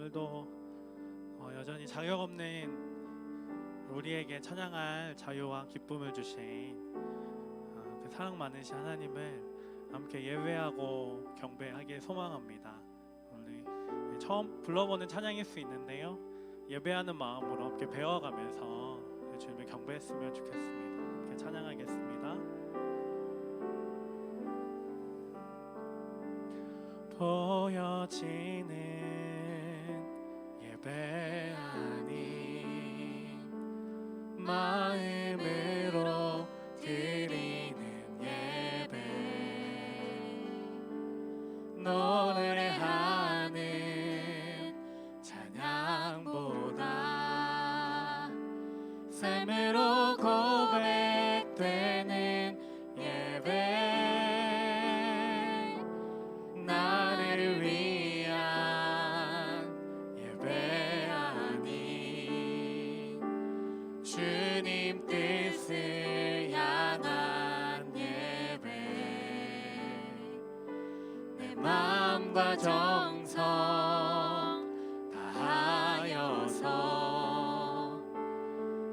오늘도 여전히 자격 없는 우리에게 찬양할 자유와 기쁨을 주신 그 사랑 많으신 하나님을 함께 예배하고 경배하길 소망합니다. 오늘 처음 불러보는 찬양일 수 있는데요, 예배하는 마음으로 함께 배워가면서 주님을 경배했으면 좋겠습니다. 함께 찬양하겠습니다. 보여지는 예배 아닌 마음으로 드리는 예배, 노래하는 찬양보다 삶으로 고백되는 예배, 나를 위한 예배 아닌 주님 뜻을 향한 예배, 내 마음과 정성 다하여서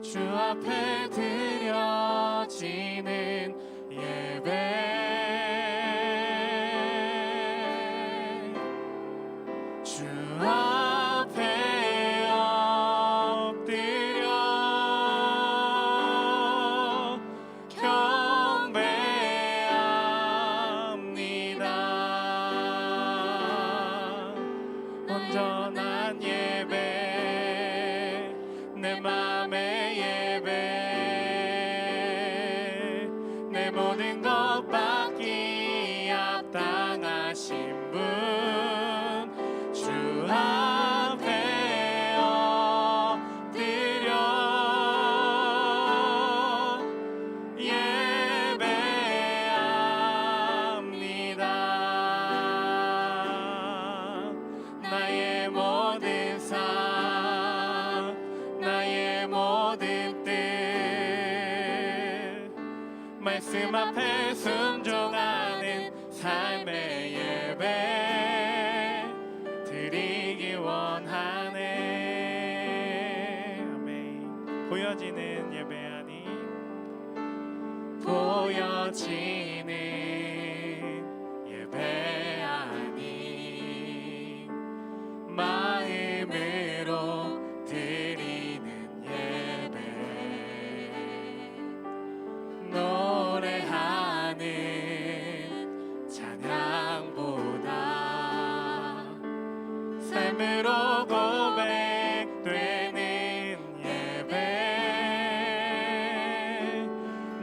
주 앞에 드려지는 예배, 주 앞에 엎드려 경배합니다. 온전한 예배, 내 맘의 예배, 내 모든 것 받기 합당하신 분, 주 앞에 엎드려 예배합니다. 나의 모든 삶, 나의 모든 뜻, 말씀 앞에 순종하는 삶의 예배 드리기 원하네. 아멘. 보여지는 예배 아닌 보여지는 예배 아닌 마음으로 드리는 예배, 노래하는 찬양보다 삶으로 고백되는 예배,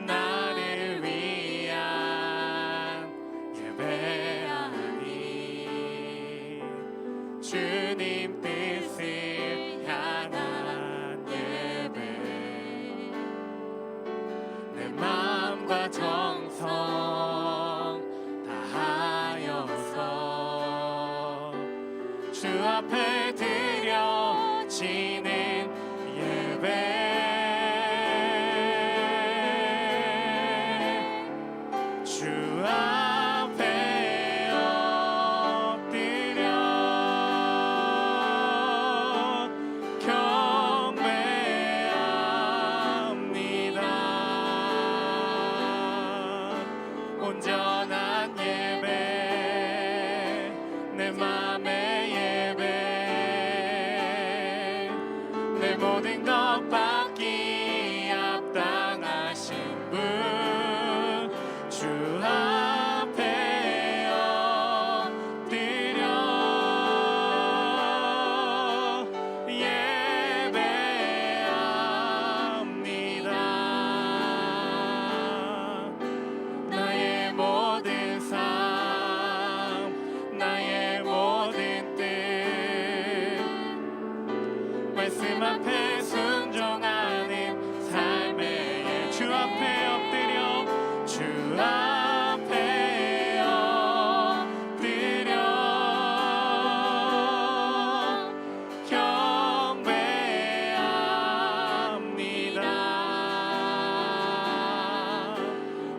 나를 위한 예배 아닌 주님 뜻을 향한 예배, 내 마음과 정성 다하여서 주 앞에 드려지는 예배, 주 앞에 엎드려 경배합니다. 온전한 예배, 내 맘의 예배, 내 모든 것 받기 합당하신 분, 주 앞에 엎드려 예배합니다. 나의 모든 삶, 나의 모든 뜻, 말씀 앞에 순종하는 삶의 예, 주 앞에 엎드려, 주 앞에 엎드려 경배합니다.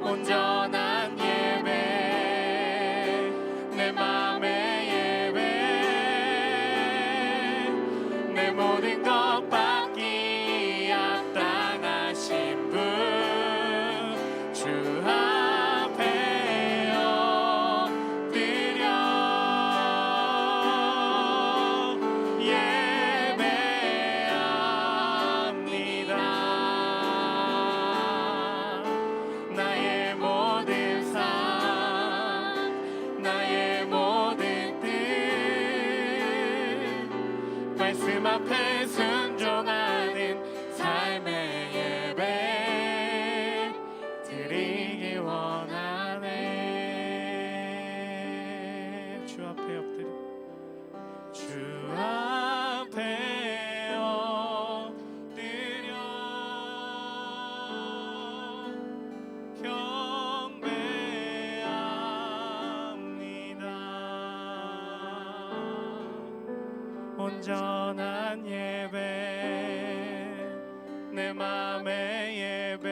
온전한 예배, 내 맘의 예배, 앞에 순종하는 삶의 예배 드리기 원하네. 주 앞에 엎드려 주 앞에 엎드려 경배합니다. 온전한 예배 내 맘의 예배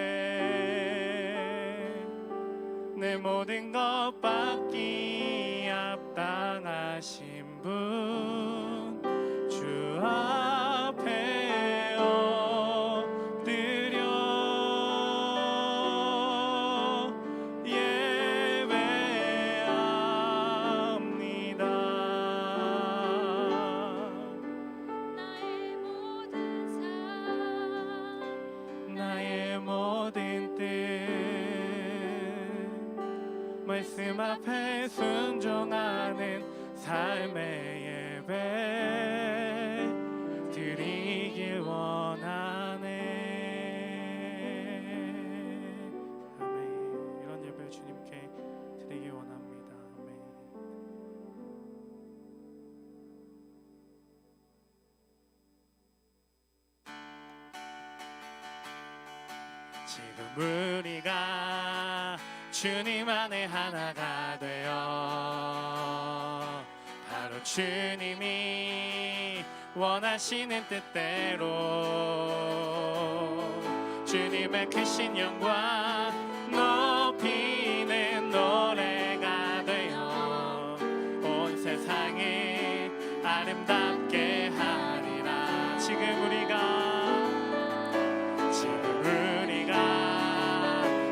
내 모든 것 받기 합당하신 분 주 앞에 엎드려 예배합니다. 나의 모든 뜻 말씀 앞에 순종하는 삶의 예배 드리길 원하네. 아멘. 이런 예배 주님께 드리기 원합니다. 아멘. 지금 우리가 주님 안에 하나가 되어 바로 주님이 원하시는 뜻대로 주님의 크신 영광 높이는 노래가 되어 온 세상이 아름답게 하리라. 지금 우리가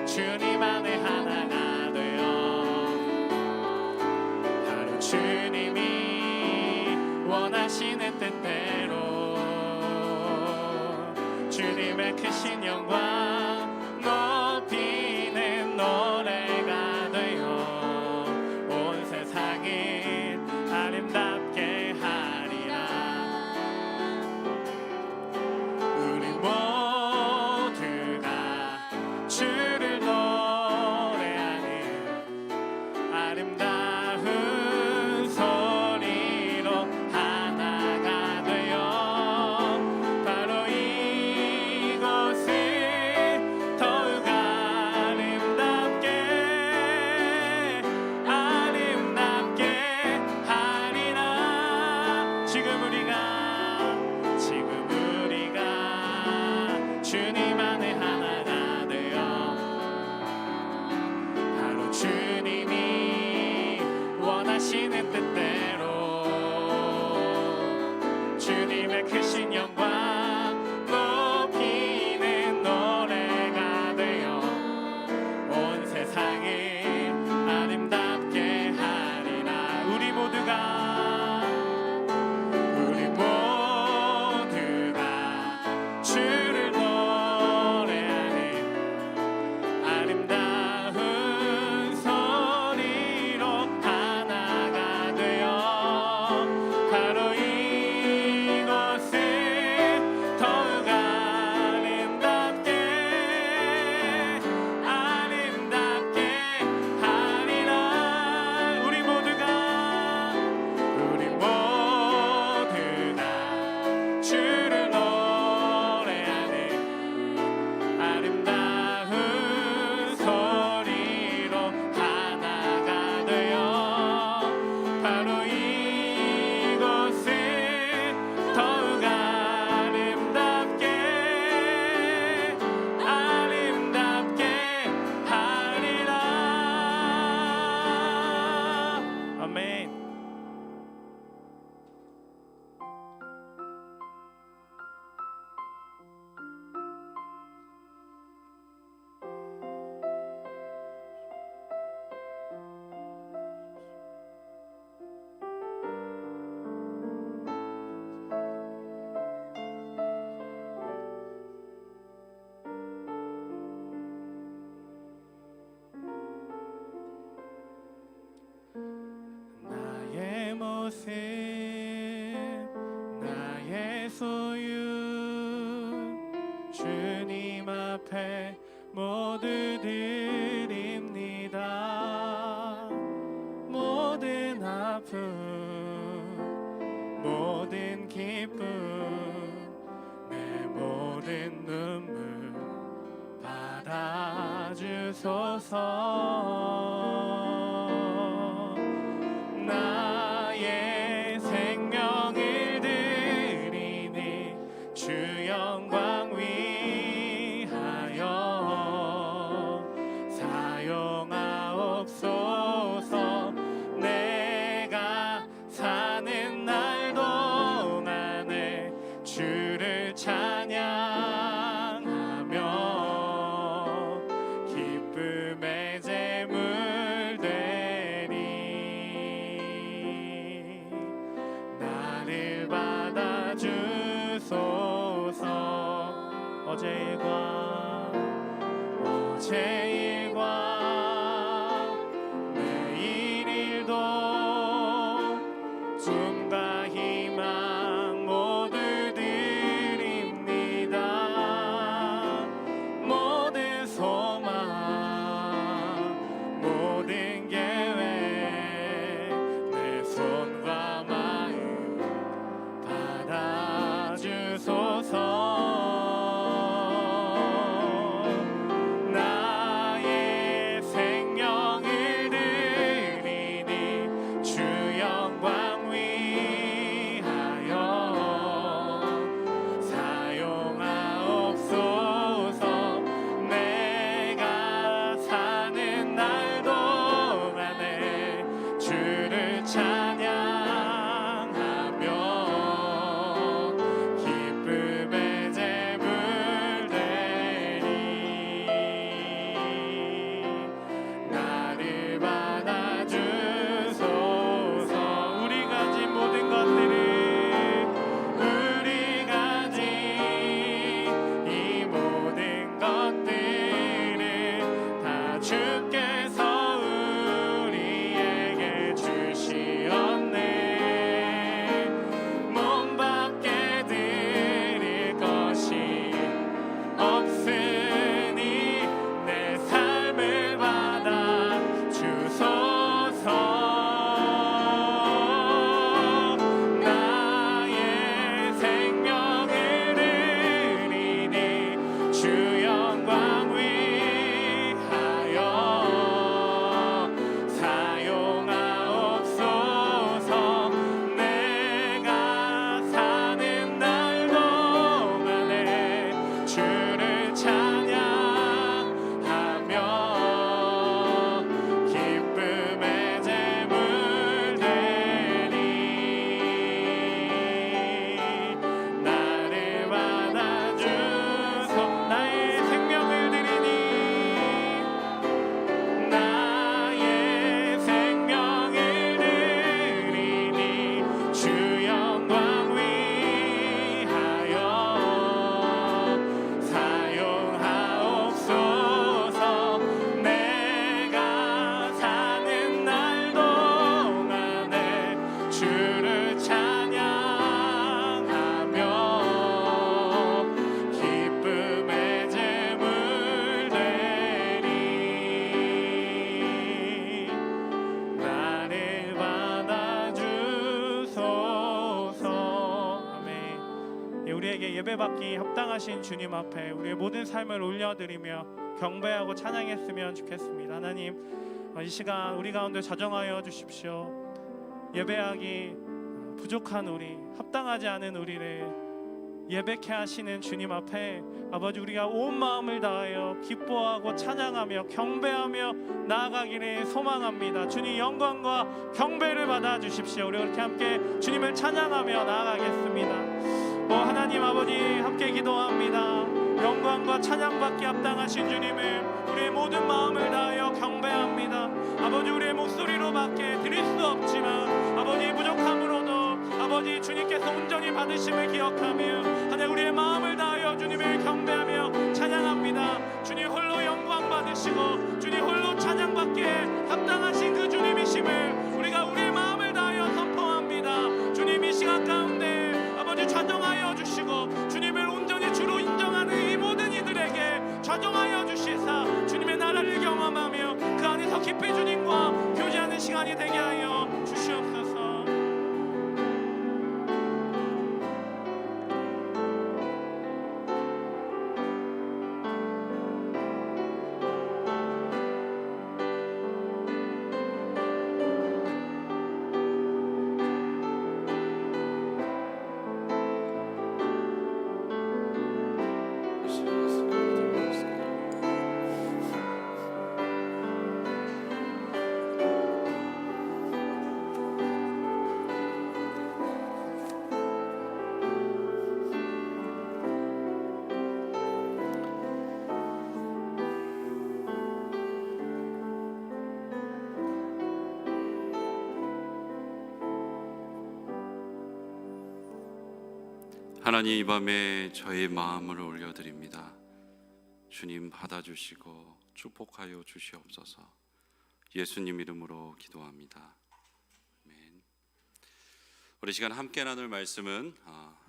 주님 안에 하나가 되어 바로 주님이 원하시는 뜻대로 주님의 크신 영광 높이는 노래가 되어 온 세상이 아름답게 하리라. 우리 모두가 주를 노래하는 아름다운 소리로 하나가 되어 바로 이곳을 더욱 아름답게 하리라. 지금 우리가 주님 안에 하나가 되어 바로 주님이 원하시는 뜻대로 주님의 크신 영광 높이는 노래가 되어 온 세상을 아름답게 하리라. 우리 모두가 주를 노래하는 아름다운 소리로 하나가 되어 바로 이곳을 더욱 아름답게 하리라. 우리 모두가 주를 노래하는 아름다운 소리로 하나가 되어 바로 이곳을 더욱 아름답게 하리라. 아멘. 나의 모습 나의 소유 주님 앞에 모두 드립니다. 모든 아픔 모든 기쁨 내 모든 눈물 받아주소서. 나의 생명을 드리니 주 영광 위하여 사용하옵소서. 내가 사는 날 동안에 주를 찬양하며 기쁨의 제물 되리. 나를 받아주소서. 어제 일과 내일 일도 꿈과 희망 모두 드립니다. 모든 소망 모든 계획 내 손과 마음 받아주소서. 나의 생명을 드리니 주 영광 위하여 사용하옵소서. 내가 사는 날 동안에 주를 찬양하며 기쁨의 제물 되리. 나를 받아주소서. 우리가 가진 모든 것들을 우리가 가진 이 모든 것들을 다 주께서 우리에게 주시었네. 몸 밖에 드릴 것이 없으니 내 삶을 받아 주소서. 나의 생명을 드리니 주 영광 위하여 사용하옵소서. 내가 사는 날 동안에 주를 찬양하며 기쁨의 제물 되리. 나를 받아주소. 나의 생명을 드리니 나의 생명을 드리니 주 영광 위하여 사용하옵소서. 내가 사는 날 동안에 주를 찬양하며 기쁨의 제물 되리. 나를 받아주소서. 아멘. 우리에게 예배받기 합당하신 주님 앞에 우리의 모든 삶을 올려드리며 경배하고 찬양했으면 좋겠습니다. 하나님, 이 시간 우리 가운데 자정하여 주십시오. 예배하기 부족한 우리, 합당하지 않은 우리를 예배케 하시는 주님 앞에 아버지 우리가 온 마음을 다하여 기뻐하고 찬양하며 경배하며 나아가기를 소망합니다. 주님 영광과 경배를 받아 주십시오. 우리 그렇게 함께 주님을 찬양하며 나아가겠습니다. 하나님 아버지 함께 기도합니다. 영광과 찬양받기 합당하신 주님을 우리의 모든 마음을 다하여 경배합니다. 아버지 우리의 목소리로밖에 드릴 수 없지만 아버지 부족함으로도 아버지 주님께서 온전히 받으심을 기억하며 하나님 우리의 마음을 다하여 주님을 경배하며 찬양합니다. 주님 홀로 영광 받으시고 주님 홀로 찬양받기에 합당하신 그 주님이심을 우리가 우리의 마음을 다하여 선포합니다. 주님 이 시간 가운데 아버지 찬송하여 주시옵소서. 하나님, 이 밤에 저의 마음을 올려드립니다. 주님 받아주시고 축복하여 주시옵소서. 예수님 이름으로 기도합니다. 아멘. 우리 시간 함께 나눌 말씀은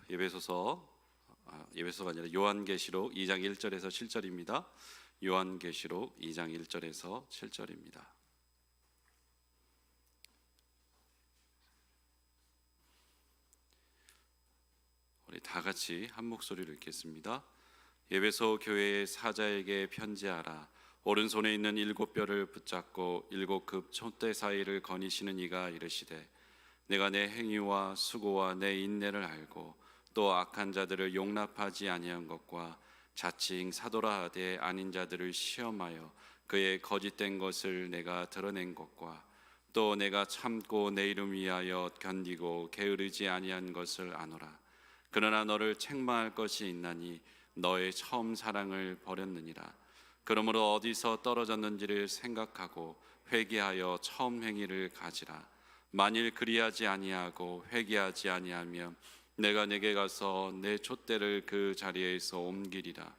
예배소서가 아니라 요한계시록 2장 1절에서 7절입니다. 요한계시록 2장 1절에서 7절입니다. 우리 다 같이 한 목소리로 읽겠습니다. 에베소 교회의 사자에게 편지하라. 오른손에 있는 7뼈를 붙잡고 7급 촛대 사이를 거니시는 이가 이르시되, 내가 내 행위와 수고와 내 인내를 알고 또 악한 자들을 용납하지 아니한 것과 자칭 사도라 하되 아닌 자들을 시험하여 그의 거짓된 것을 내가 드러낸 것과 또 내가 참고 내 이름 위하여 견디고 게으르지 아니한 것을 아노라. 그러나 너를 책망할 것이 있나니 너의 처음 사랑을 버렸느니라. 그러므로 어디서 떨어졌는지를 생각하고 회개하여 처음 행위를 가지라. 만일 그리하지 아니하고 회개하지 아니하면 내가 내게 가서 내 촛대를 그 자리에서 옮기리라.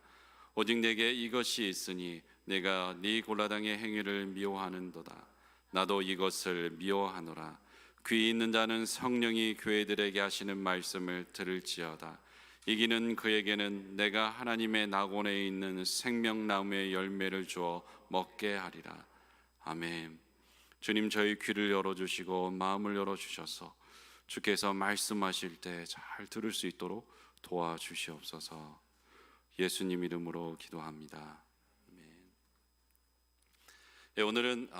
오직 내게 이것이 있으니 내가 네 골라당의 행위를 미워하는도다. 나도 이것을 미워하노라. 귀 있는 자는 성령이 교회들에게 하시는 말씀을 들을지어다. 이기는 그에게는 내가 하나님의 낙원에 있는 생명나무의 열매를 주어 먹게 하리라. 아멘. 주님, 저희 귀를 열어주시고 마음을 열어주셔서 주께서 말씀하실 때 잘 들을 수 있도록 도와주시옵소서. 예수님 이름으로 기도합니다. 아멘. 네, 오늘은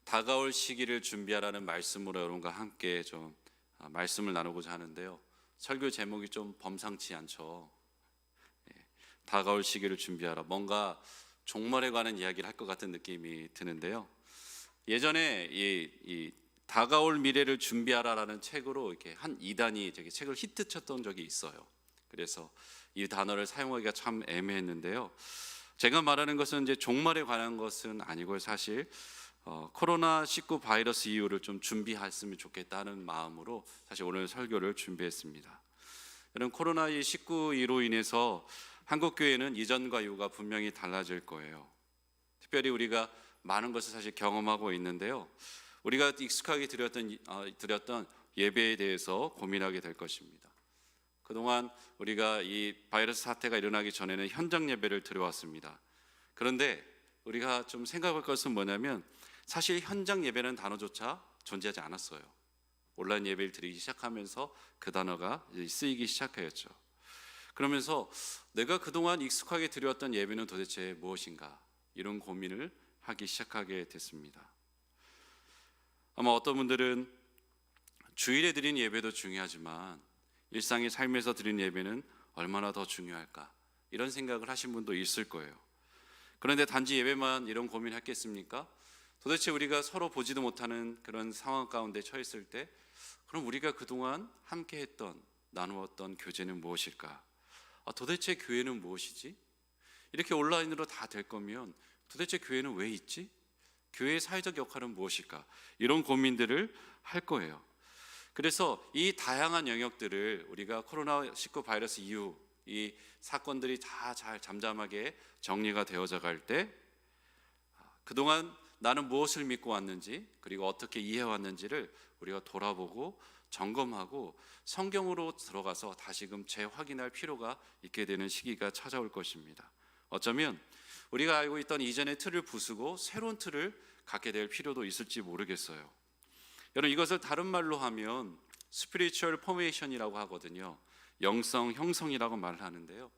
다가올 시기를 준비하라는 말씀으로 여러분과 함께 좀 말씀을 나누고자 하는데요. 설교 제목이 좀 범상치 않죠. 다가올 시기를 준비하라. 뭔가 종말에 관한 이야기를 할 것 같은 느낌이 드는데요. 예전에 이 다가올 미래를 준비하라라는 책으로 이렇게 한 이단이 책을 히트쳤던 적이 있어요. 그래서 이 단어를 사용하기가 참 애매했는데요. 제가 말하는 것은 이제 종말에 관한 것은 아니고 사실 코로나19 바이러스 이후를 좀 준비했으면 좋겠다는 마음으로 사실 오늘 설교를 준비했습니다. 여러분, 코로나19로 인해서 한국 교회는 이전과 이후가 분명히 달라질 거예요. 특별히 우리가 많은 것을 사실 경험하고 있는데요. 우리가 익숙하게 드렸던 예배에 대해서 고민하게 될 것입니다. 그동안 우리가 이 바이러스 사태가 일어나기 전에는 현장 예배를 드려왔습니다. 그런데 우리가 좀 생각할 것은 뭐냐면 사실 현장 예배는 단어조차 존재하지 않았어요. 온라인 예배를 드리기 시작하면서 그 단어가 쓰이기 시작하였죠. 그러면서 내가 그동안 익숙하게 드려왔던 예배는 도대체 무엇인가, 이런 고민을 하기 시작하게 됐습니다. 아마 어떤 분들은 주일에 드린 예배도 중요하지만 일상의 삶에서 드린 예배는 얼마나 더 중요할까, 이런 생각을 하신 분도 있을 거예요. 그런데 단지 예배만 이런 고민을 했겠습니까? 도대체 우리가 서로 보지도 못하는 그런 상황 가운데 처했을 때 그럼 우리가 그동안 함께 했던, 나누었던 교제는 무엇일까? 도대체 교회는 무엇이지? 이렇게 온라인으로 다 될 거면 도대체 교회는 왜 있지? 교회의 사회적 역할은 무엇일까? 이런 고민들을 할 거예요. 그래서 이 다양한 영역들을 우리가 코로나19 바이러스 이후 이 사건들이 다 잘 잠잠하게 정리가 되어져 갈 때 그동안 나는 무엇을 믿고 왔는지, 그리고 어떻게 이해해왔는지를 우리가 돌아보고 점검하고 성경으로 들어가서 다시금 재확인할 필요가 있게 되는 시기가 찾아올 것입니다. 어쩌면 우리가 알고 있던 이전의 틀을 부수고 새로운 틀을 갖게 될 필요도 있을지 모르겠어요. 여러분, 이것을 다른 말로 하면 스피리추얼 포메이션이라고 하거든요. 영성 형성이라고 말을 하는데요.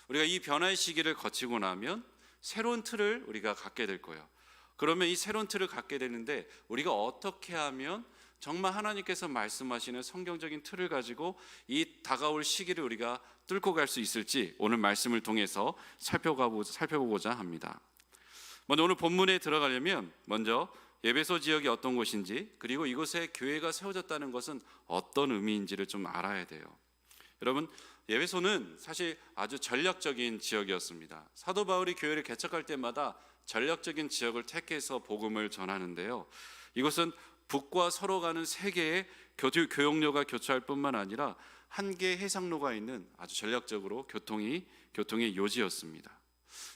우리가 이 변화의 시기를 거치고 나면 새로운 틀을 우리가 갖게 될 거예요. 그러면 이 새로운 틀을 갖게 되는데 우리가 어떻게 하면 정말 하나님께서 말씀하시는 성경적인 틀을 가지고 이 다가올 시기를 우리가 뚫고 갈 수 있을지 오늘 말씀을 통해서 살펴보고자 합니다. 먼저 오늘 본문에 들어가려면 먼저 에베소 지역이 어떤 곳인지, 그리고 이곳에 교회가 세워졌다는 것은 어떤 의미인지를 좀 알아야 돼요. 여러분, 에베소는 사실 아주 전략적인 지역이었습니다. 사도 바울이 교회를 개척할 때마다 전략적인 지역을 택해서 복음을 전하는데요. 이것은 북과 서로 가는 세 개의 교역로가 교차할 뿐만 아니라 한 개의 해상로가 있는 아주 전략적으로 교통의 요지였습니다.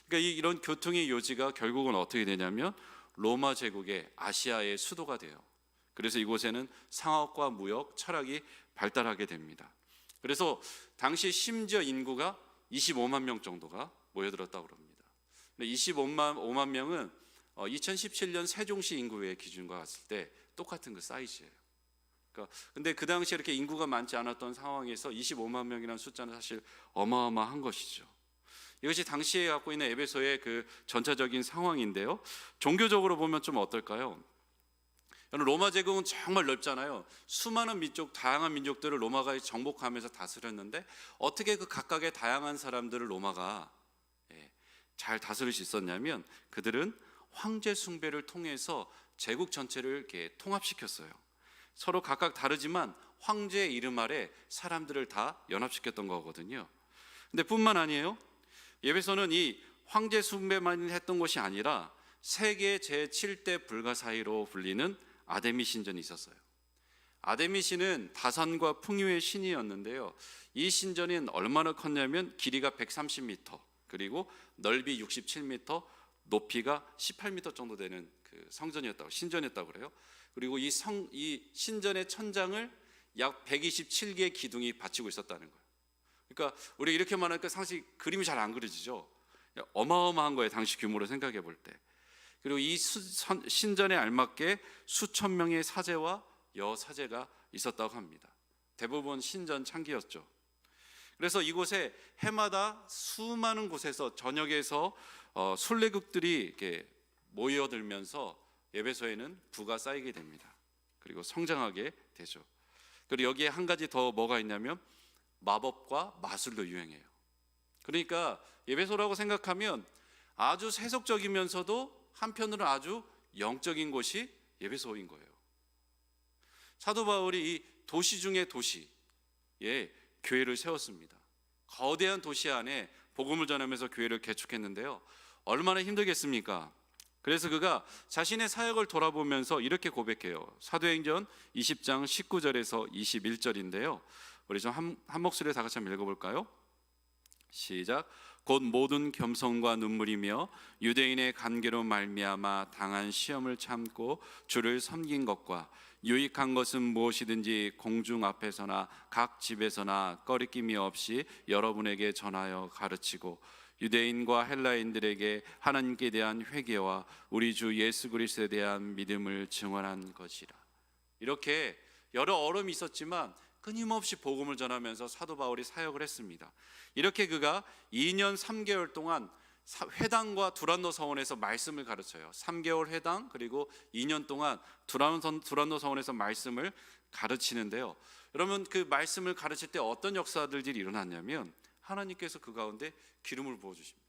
그러니까 이런 교통의 요지가 결국은 어떻게 되냐면 로마 제국의 아시아의 수도가 돼요. 그래서 이곳에는 상업과 무역, 철학이 발달하게 됩니다. 그래서 당시 심지어 인구가 25만 명 정도가 모여들었다고 합니다. 25만 명은 2017년 세종시 인구의 기준과 봤을 때 똑같은 그 사이즈예요. 근데 그 당시에 이렇게 인구가 많지 않았던 상황에서 25만 명이라는 숫자는 사실 어마어마한 것이죠. 이것이 당시에 갖고 있는 에베소의 그 전체적인 상황인데요. 종교적으로 보면 좀 어떨까요? 로마 제국은 정말 넓잖아요. 수많은 민족, 다양한 민족들을 로마가 정복하면서 다스렸는데 어떻게 그 각각의 다양한 사람들을 로마가 잘 다스릴 수 있었냐면 그들은 황제 숭배를 통해서 제국 전체를 이렇게 통합시켰어요. 서로 각각 다르지만 황제의 이름 아래 사람들을 다 연합시켰던 거거든요. 근데 뿐만 아니에요. 에베소는 이 황제 숭배만 했던 것이 아니라 세계 제7대 불가사의로 불리는 아데미 신전이 있었어요. 아데미 신은 다산과 풍요의 신이었는데요. 이 신전은 얼마나 컸냐면 길이가 130m, 그리고 넓이 67m, 높이가 18m 정도 되는 그 신전이었다고 그래요. 그리고 이 신전의 천장을 약 127개의 기둥이 받치고 있었다는 거예요. 그러니까 우리 이렇게 말하니까 상시 그림이 잘 안 그려지죠. 어마어마한 거예요, 당시 규모로 생각해 볼 때. 그리고 이 신전에 알맞게 수천 명의 사제와 여사제가 있었다고 합니다. 대부분 신전 창기였죠. 그래서 이곳에 해마다 수많은 곳에서 전역에서 순례국들이 이렇게 모여들면서 에베소에는 부가 쌓이게 됩니다. 그리고 성장하게 되죠. 그리고 여기에 한 가지 더 뭐가 있냐면 마법과 마술도 유행해요. 그러니까 에베소라고 생각하면 아주 세속적이면서도 한편으로는 아주 영적인 곳이 에베소인 거예요. 사도 바울이 이 도시 중의 도시에 교회를 세웠습니다. 거대한 도시 안에 복음을 전하면서 교회를 개축했는데요. 얼마나 힘들겠습니까? 그래서 그가 자신의 사역을 돌아보면서 이렇게 고백해요. 사도행전 20장 19절에서 21절인데요. 우리 좀 한 목소리에 다 같이 한번 읽어볼까요? 시작. 곧 모든 겸손과 눈물이며 유대인의 관계로 말미암아 당한 시험을 참고 주를 섬긴 것과 유익한 것은 무엇이든지 공중 앞에서나 각 집에서나 꺼리낌이 없이 여러분에게 전하여 가르치고 유대인과 헬라인들에게 하나님께 대한 회개와 우리 주 예수 그리스도에 대한 믿음을 증언한 것이라. 이렇게 여러 어려움이 있었지만 끊임없이 복음을 전하면서 사도 바울이 사역을 했습니다. 이렇게 그가 2년 3개월 동안 회당과 두란노 서원에서 말씀을 가르쳐요. 3개월 회당, 그리고 2년 동안 두란노 서원에서 말씀을 가르치는데요. 여러분, 그 말씀을 가르칠 때 어떤 역사들이 일어났냐면 하나님께서 그 가운데 기름을 부어주십니다.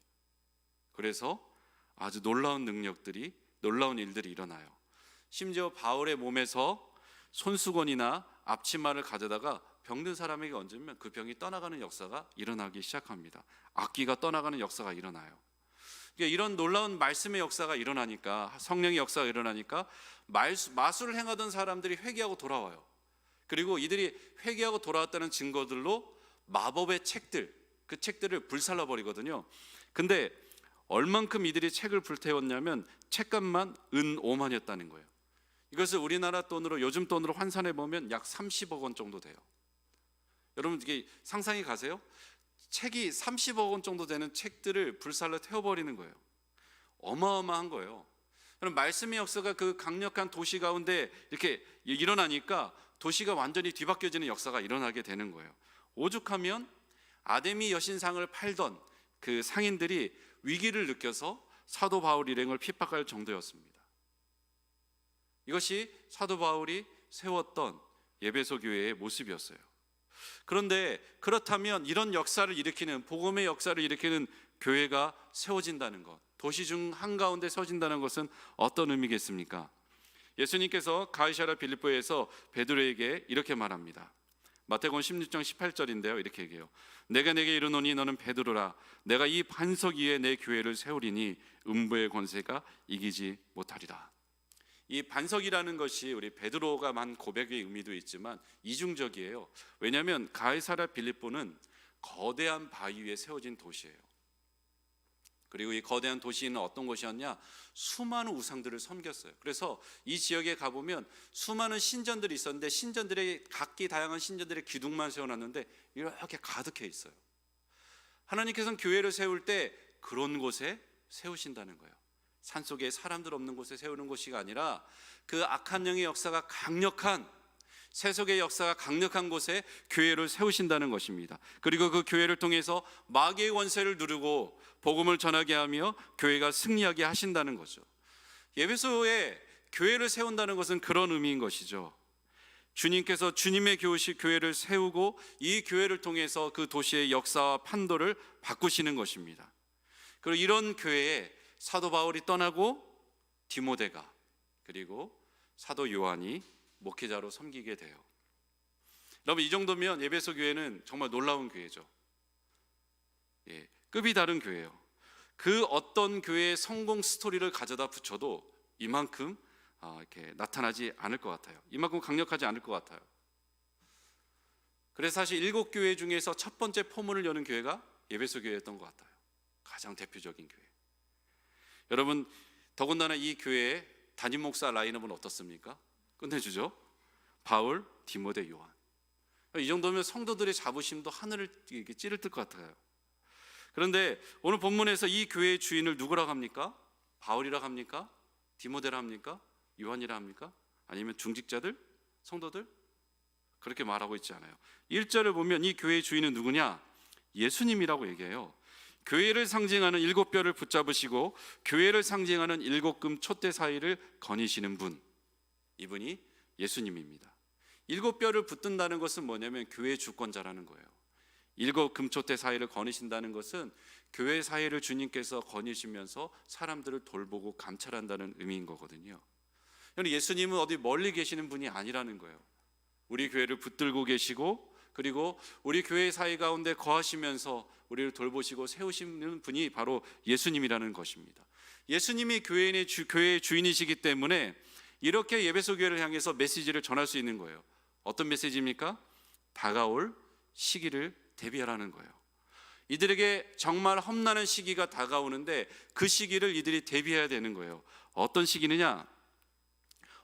그래서 아주 놀라운 능력들이, 놀라운 일들이 일어나요. 심지어 바울의 몸에서 손수건이나 앞치마를 가져다가 병든 사람에게 얹으면 그 병이 떠나가는 역사가 일어나기 시작합니다. 악기가 떠나가는 역사가 일어나요. 그러니까 이런 놀라운 말씀의 역사가 일어나니까, 성령의 역사가 일어나니까 마술을 행하던 사람들이 회개하고 돌아와요. 그리고 이들이 회개하고 돌아왔다는 증거들로 마법의 책들, 그 책들을 불살라 버리거든요. 근데 얼만큼 이들이 책을 불태웠냐면 책값만 은 5만이었다는 거예요. 이것을 우리나라 돈으로, 요즘 돈으로 환산해 보면 약 30억 원 정도 돼요. 여러분, 이게 상상이 가세요? 책이 30억 원 정도 되는 책들을 불살라 태워버리는 거예요. 어마어마한 거예요. 그럼 말씀의 역사가 그 강력한 도시 가운데 이렇게 일어나니까 도시가 완전히 뒤바뀌어지는 역사가 일어나게 되는 거예요. 오죽하면 아데미 여신상을 팔던 그 상인들이 위기를 느껴서 사도 바울 일행을 핍박할 정도였습니다. 이것이 사도 바울이 세웠던 에베소 교회의 모습이었어요. 그런데 그렇다면 이런 역사를 일으키는, 복음의 역사를 일으키는 교회가 세워진다는 것, 도시 중 한가운데 세워진다는 것은 어떤 의미겠습니까? 예수님께서 가이사랴 빌립보에서 베드로에게 이렇게 말합니다. 마태복음 16장 18절인데요. 이렇게 얘기해요. 내가 네게 이르노니 너는 베드로라. 내가 이 반석 위에 내 교회를 세우리니 음부의 권세가 이기지 못하리라. 이 반석이라는 것이 우리 베드로가 한 고백의 의미도 있지만 이중적이에요. 왜냐하면 가이사랴 빌립보는 거대한 바위 위에 세워진 도시예요. 그리고 이 거대한 도시는 어떤 곳이었냐? 수많은 우상들을 섬겼어요. 그래서 이 지역에 가보면 수많은 신전들이 있었는데 신전들의 각기 다양한 신전들의 기둥만 세워놨는데 이렇게 가득해 있어요. 하나님께서는 교회를 세울 때 그런 곳에 세우신다는 거예요. 산속에 사람들 없는 곳에 세우는 곳이 아니라 그 악한 영의 역사가 강력한, 세속의 역사가 강력한 곳에 교회를 세우신다는 것입니다. 그리고 그 교회를 통해서 마귀의 원세를 누르고 복음을 전하게 하며 교회가 승리하게 하신다는 거죠. 에베소에 교회를 세운다는 것은 그런 의미인 것이죠. 주님께서 주님의 교회를 세우고 이 교회를 통해서 그 도시의 역사와 판도를 바꾸시는 것입니다. 그리고 이런 교회에 사도 바울이 떠나고 디모데가, 그리고 사도 요한이 목회자로 섬기게 돼요. 여러분, 이 정도면 에베소 교회는 정말 놀라운 교회죠. 급이 다른 교회예요. 그 어떤 교회의 성공 스토리를 가져다 붙여도 이만큼 이렇게 나타나지 않을 것 같아요. 이만큼 강력하지 않을 것 같아요. 그래서 사실 7교회 중에서 첫 번째 포문을 여는 교회가 에베소 교회였던 것 같아요. 가장 대표적인 교회. 여러분, 더군다나 이 교회의 담임 목사 라인업은 어떻습니까? 끝내주죠. 바울, 디모데, 요한. 이 정도면 성도들의 자부심도 하늘을 찌를 것 같아요. 그런데 오늘 본문에서 이 교회의 주인을 누구라고 합니까? 바울이라고 합니까? 디모데라 합니까? 요한이라 합니까? 아니면 중직자들? 성도들? 그렇게 말하고 있지 않아요. 1절을 보면 이 교회의 주인은 누구냐? 예수님이라고 얘기해요. 교회를 상징하는 7뼈를 붙잡으시고 교회를 상징하는 7금 촛대 사이를 거니시는 분, 이분이 예수님입니다. 7뼈를 붙든다는 것은 뭐냐면 교회의 주권자라는 거예요. 7금 촛대 사이를 거니신다는 것은 교회 사이를 주님께서 거니시면서 사람들을 돌보고 감찰한다는 의미인 거거든요. 예수님은 어디 멀리 계시는 분이 아니라는 거예요. 우리 교회를 붙들고 계시고, 그리고 우리 교회 사이 가운데 거하시면서 우리를 돌보시고 세우시는 분이 바로 예수님이라는 것입니다. 예수님이 교회의 주인이시기 때문에 이렇게 에베소 교회를 향해서 메시지를 전할 수 있는 거예요. 어떤 메시지입니까? 다가올 시기를 대비하라는 거예요. 이들에게 정말 험난한 시기가 다가오는데 그 시기를 이들이 대비해야 되는 거예요. 어떤 시기느냐?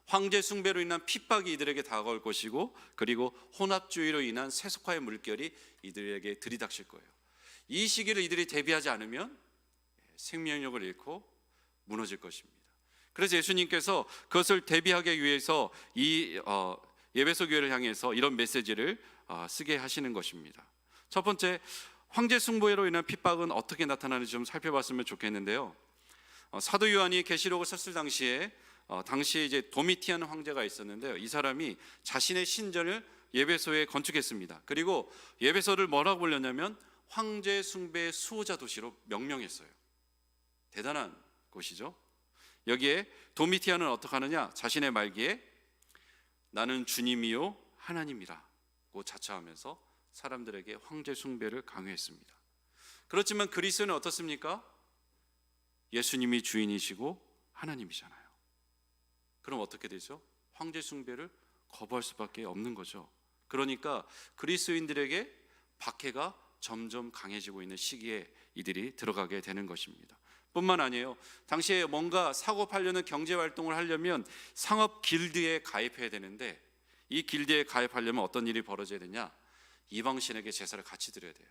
황제 숭배로 인한 핍박이 이들에게 다가올 것이고, 그리고 혼합주의로 인한 세속화의 물결이 이들에게 들이닥칠 거예요. 이 시기를 이들이 대비하지 않으면 생명력을 잃고 무너질 것입니다. 그래서 예수님께서 그것을 대비하기 위해서 이 에베소 교회를 향해서 이런 메시지를 쓰게 하시는 것입니다. 첫 번째, 황제 숭배로 인한 핍박은 어떻게 나타나는지 좀 살펴봤으면 좋겠는데요. 사도 요한이 계시록을 썼을 당시에 이제 도미티안 황제가 있었는데요. 이 사람이 자신의 신전을 에베소에 건축했습니다. 그리고 에베소를 뭐라고 불렸냐면 황제 숭배의 수호자 도시로 명명했어요. 대단한 곳이죠. 여기에 도미티안은 어떻게 하느냐? 자신의 말기에 나는 주님이요 하나님이라고 자처하면서 사람들에게 황제 숭배를 강요했습니다. 그렇지만 그리스도는 어떻습니까? 예수님이 주인이시고 하나님이잖아요. 그럼 어떻게 되죠? 황제 숭배를 거부할 수밖에 없는 거죠. 그러니까 그리스도인들에게 박해가 점점 강해지고 있는 시기에 이들이 들어가게 되는 것입니다. 뿐만 아니에요. 당시에 뭔가 사고 팔려는 경제 활동을 하려면 상업 길드에 가입해야 되는데, 이 길드에 가입하려면 어떤 일이 벌어져야 되냐? 이방신에게 제사를 같이 드려야 돼요.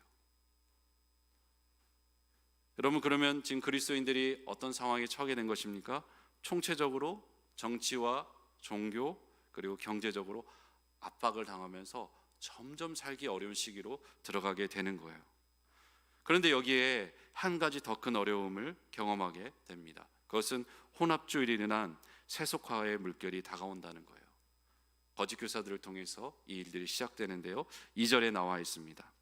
여러분, 그러면 지금 그리스도인들이 어떤 상황에 처하게 된 것입니까? 총체적으로 정치와 종교 그리고 경제적으로 압박을 당하면서 점점 살기 어려운 시기로 들어가게 되는 거예요. 그런데 여기에 한 가지 더 큰 어려움을 경험하게 됩니다. 그것은 혼합주의로 인한 세속화의 물결이 다가온다는 거예요. 거짓 교사들을 통해서 이 일들이 시작되는데요. 2절에 나와 있습니다.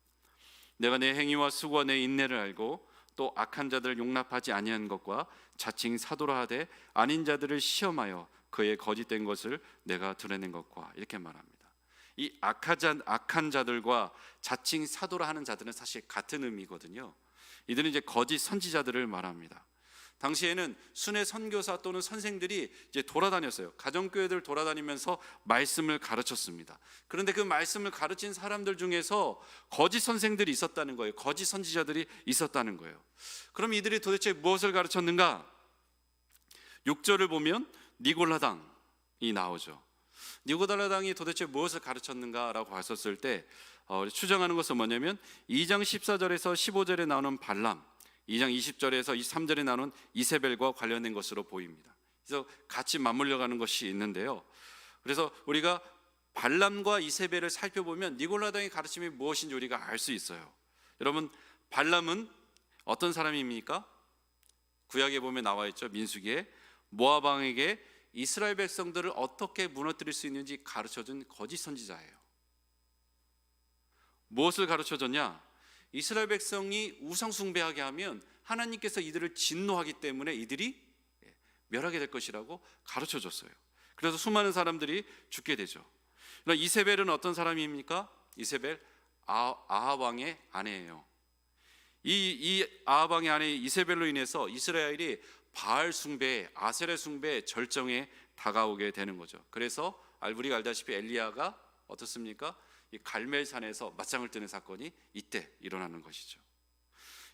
내가 내 행위와 수고와 내 인내를 알고 또 악한 자들을 용납하지 아니한 것과 자칭 사도라 하되 아닌 자들을 시험하여 그의 거짓된 것을 내가 드러낸 것과, 이렇게 말합니다. 이 악한 자들과 자칭 사도라 하는 자들은 사실 같은 의미거든요. 이들은 이제 거짓 선지자들을 말합니다. 당시에는 순회 선교사 또는 선생들이 이제 돌아다녔어요. 가정교회들 돌아다니면서 말씀을 가르쳤습니다. 그런데 그 말씀을 가르친 사람들 중에서 거짓 선생들이 있었다는 거예요. 거짓 선지자들이 있었다는 거예요. 그럼 이들이 도대체 무엇을 가르쳤는가? 6절을 보면 니골라당이 나오죠. 니고달라당이 도대체 무엇을 가르쳤는가라고 봤었을 때 추정하는 것은 뭐냐면 2장 14절에서 15절에 나오는 발람, 2장 20절에서 23절에 나오는 이세벨과 관련된 것으로 보입니다. 그래서 같이 맞물려가는 것이 있는데요. 그래서 우리가 발람과 이세벨을 살펴보면 니골라당의 가르침이 무엇인지 우리가 알 수 있어요. 여러분, 발람은 어떤 사람입니까? 구약에 보면 나와 있죠. 민수기에 모압 왕에게 이스라엘 백성들을 어떻게 무너뜨릴 수 있는지 가르쳐준 거짓 선지자예요. 무엇을 가르쳐줬냐? 이스라엘 백성이 우상 숭배하게 하면 하나님께서 이들을 진노하기 때문에 이들이 멸하게 될 것이라고 가르쳐줬어요. 그래서 수많은 사람들이 죽게 되죠. 그러나 이세벨은 어떤 사람입니까? 이세벨 아합 왕의 아내예요. 이 아합 왕의 아내 이세벨로 인해서 이스라엘이 바알 숭배, 아세레 숭배 절정에 다가오게 되는 거죠. 그래서 우리가 알다시피 엘리야가 어떻습니까? 이 갈멜산에서 맞짱을 뜨는 사건이 이때 일어나는 것이죠.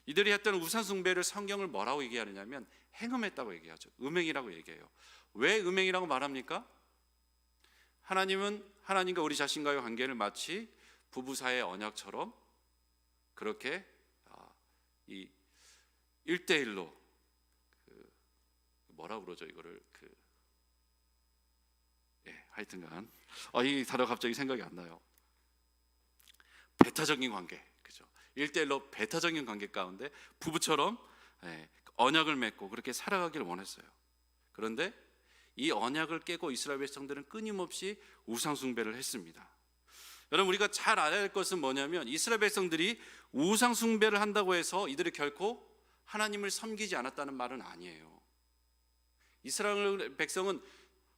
이들이 했던 우상 숭배를 성경을 뭐라고 얘기하느냐면 행음했다고 얘기하죠. 음행이라고 얘기해요. 왜 음행이라고 말합니까? 하나님은 하나님과 우리 자신과의 관계를 마치 부부 사이의 언약처럼 그렇게 이 1대1로 뭐라고 그러죠? 이거를 하여튼간 이 단어 갑자기 생각이 안 나요. 배타적인 관계, 그죠? 1대1로 배타적인 관계 가운데 부부처럼 언약을 맺고 그렇게 살아가기를 원했어요. 그런데 이 언약을 깨고 이스라엘 백성들은 끊임없이 우상 숭배를 했습니다. 여러분, 우리가 잘 알아야 할 것은 뭐냐면 이스라엘 백성들이 우상 숭배를 한다고 해서 이들이 결코 하나님을 섬기지 않았다는 말은 아니에요. 이스라엘 백성은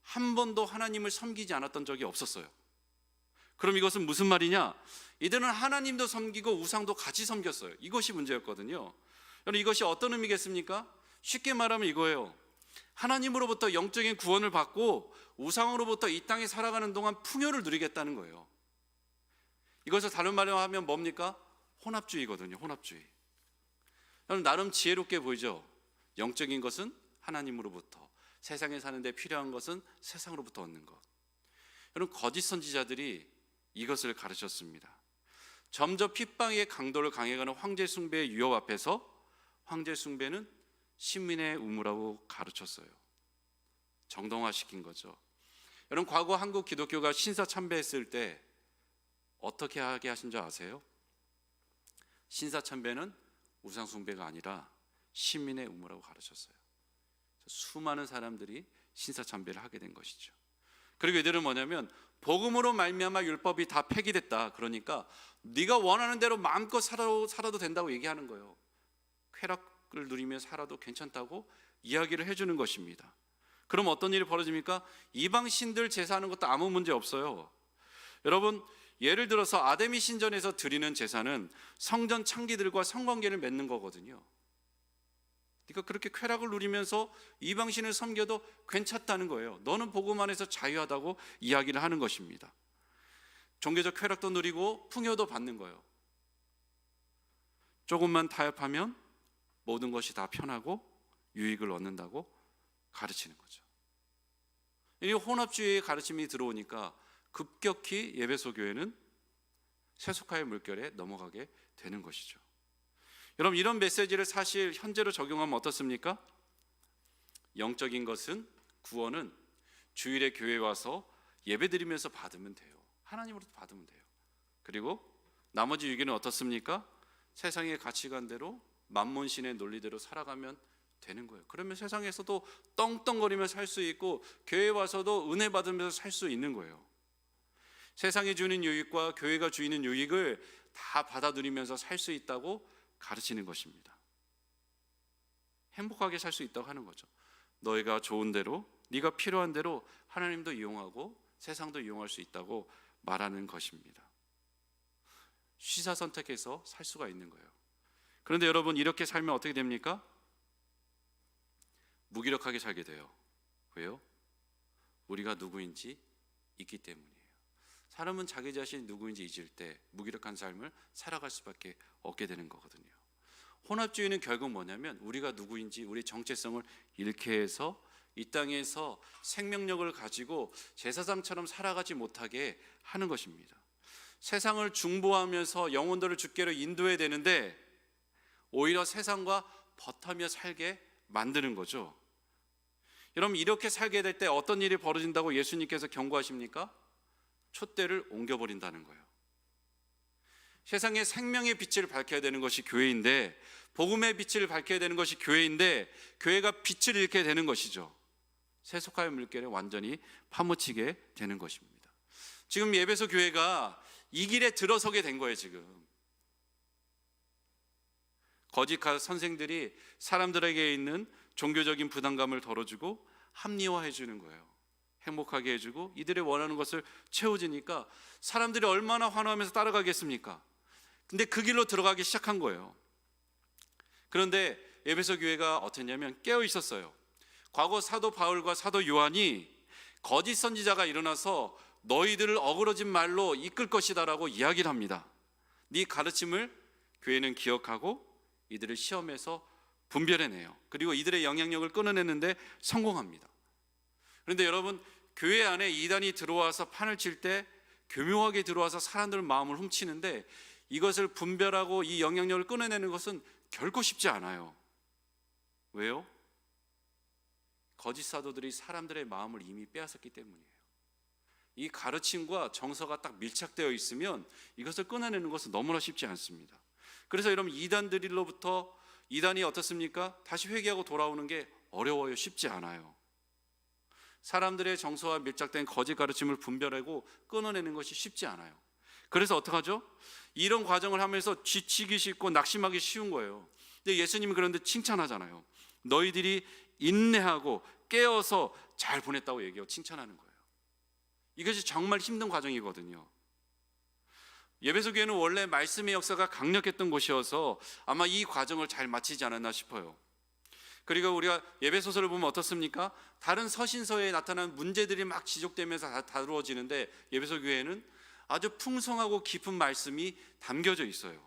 한 번도 하나님을 섬기지 않았던 적이 없었어요. 그럼 이것은 무슨 말이냐? 이들은 하나님도 섬기고 우상도 같이 섬겼어요. 이것이 문제였거든요. 여러분, 이것이 어떤 의미겠습니까? 쉽게 말하면 이거예요. 하나님으로부터 영적인 구원을 받고 우상으로부터 이 땅에 살아가는 동안 풍요를 누리겠다는 거예요. 이것을 다른 말로 하면 뭡니까? 혼합주의거든요. 혼합주의. 여러분, 나름 지혜롭게 보이죠? 영적인 것은 하나님으로부터, 세상에 사는데 필요한 것은 세상으로부터 얻는 것. 여러분, 거짓 선지자들이 이것을 가르쳤습니다. 점점 핍박의 강도를 강해가는 황제 숭배의 유혹 앞에서 황제 숭배는 신민의 의무라고 가르쳤어요. 정당화시킨 거죠. 여러분, 과거 한국 기독교가 신사참배했을 때 어떻게 하게 하신 줄 아세요? 신사참배는 우상 숭배가 아니라 신민의 의무라고 가르쳤어요. 수많은 사람들이 신사참배를 하게 된 것이죠. 그리고 이들은 뭐냐면 복음으로 말미암아 율법이 다 폐기됐다. 그러니까 네가 원하는 대로 마음껏 살아도 된다고 얘기하는 거예요. 쾌락을 누리며 살아도 괜찮다고 이야기를 해주는 것입니다. 그럼 어떤 일이 벌어집니까? 이방 신들 제사하는 것도 아무 문제 없어요. 여러분, 예를 들어서 아데미 신전에서 드리는 제사는 성전 창기들과 성관계를 맺는 거거든요. 그러니까 그렇게 쾌락을 누리면서 이방신을 섬겨도 괜찮다는 거예요. 너는 복음 안에서 자유하다고 이야기를 하는 것입니다. 종교적 쾌락도 누리고 풍요도 받는 거예요. 조금만 타협하면 모든 것이 다 편하고 유익을 얻는다고 가르치는 거죠. 이 혼합주의의 가르침이 들어오니까 급격히 예배소 교회는 세속화의 물결에 넘어가게 되는 것이죠. 여러분, 이런 메시지를 사실 현재로 적용하면 어떻습니까? 영적인 것은, 구원은 주일에 교회에 와서 예배드리면서 받으면 돼요. 하나님으로부터 받으면 돼요. 그리고 나머지 유기는 어떻습니까? 세상의 가치관대로 만몬신의 논리대로 살아가면 되는 거예요. 그러면 세상에서도 떵떵거리며 살 수 있고 교회에 와서도 은혜 받으면서 살 수 있는 거예요. 세상이 주는 유익과 교회가 주는 유익을 다 받아 누리면서 살 수 있다고 가르치는 것입니다. 행복하게 살 수 있다고 하는 거죠. 너희가 좋은 대로, 네가 필요한 대로 하나님도 이용하고 세상도 이용할 수 있다고 말하는 것입니다. 취사 선택해서 살 수가 있는 거예요. 그런데 여러분, 이렇게 살면 어떻게 됩니까? 무기력하게 살게 돼요. 왜요? 우리가 누구인지 잊기 때문이에요. 사람은 자기 자신이 누구인지 잊을 때 무기력한 삶을 살아갈 수밖에 없게 되는 거거든요. 혼합주의는 결국 뭐냐면 우리가 누구인지 우리 정체성을 잃게 해서 이 땅에서 생명력을 가지고 제사장처럼 살아가지 못하게 하는 것입니다. 세상을 중보하면서 영혼들을 주께로 인도해야 되는데 오히려 세상과 버타며 살게 만드는 거죠. 여러분, 이렇게 살게 될 때 어떤 일이 벌어진다고 예수님께서 경고하십니까? 촛대를 옮겨버린다는 거예요. 세상에 생명의 빛을 밝혀야 되는 것이 교회인데, 복음의 빛을 밝혀야 되는 것이 교회인데 교회가 빛을 잃게 되는 것이죠. 세속화의 물결에 완전히 파묻히게 되는 것입니다. 지금 에베소 교회가 이 길에 들어서게 된 거예요. 지금 거짓 선생들이 사람들에게 있는 종교적인 부담감을 덜어주고 합리화해 주는 거예요. 행복하게 해주고 이들의 원하는 것을 채워주니까 사람들이 얼마나 환호하면서 따라가겠습니까? 근데 그 길로 들어가기 시작한 거예요. 그런데 에베소 교회가 어땠냐면 깨어 있었어요. 과거 사도 바울과 사도 요한이 거짓 선지자가 일어나서 너희들을 어그러진 말로 이끌 것이다라고 이야기를 합니다. 네 가르침을 교회는 기억하고 이들을 시험에서 분별해내요. 그리고 이들의 영향력을 끊어내는데 성공합니다. 그런데 여러분, 교회 안에 이단이 들어와서 판을 칠 때 교묘하게 들어와서 사람들 마음을 훔치는데 이것을 분별하고 이 영향력을 끊어내는 것은 결코 쉽지 않아요. 왜요? 거짓 사도들이 사람들의 마음을 이미 빼앗았기 때문이에요. 이 가르침과 정서가 딱 밀착되어 있으면 이것을 끊어내는 것은 너무나 쉽지 않습니다. 그래서 여러분, 이단이 어떻습니까? 다시 회개하고 돌아오는 게 어려워요. 쉽지 않아요. 사람들의 정서와 밀착된 거짓 가르침을 분별하고 끊어내는 것이 쉽지 않아요. 그래서 어떡하죠? 이런 과정을 하면서 지치기 쉽고 낙심하기 쉬운 거예요. 근데 예수님이 그런데 칭찬하잖아요. 너희들이 인내하고 깨어서 잘 보냈다고 얘기하고 칭찬하는 거예요. 이것이 정말 힘든 과정이거든요. 에베소 교회는 원래 말씀의 역사가 강력했던 곳이어서 아마 이 과정을 잘 마치지 않았나 싶어요. 그리고 우리가 에베소서를 보면 어떻습니까? 다른 서신서에 나타난 문제들이 막 지적되면서 다루어지는데 에베소 교회는 아주 풍성하고 깊은 말씀이 담겨져 있어요.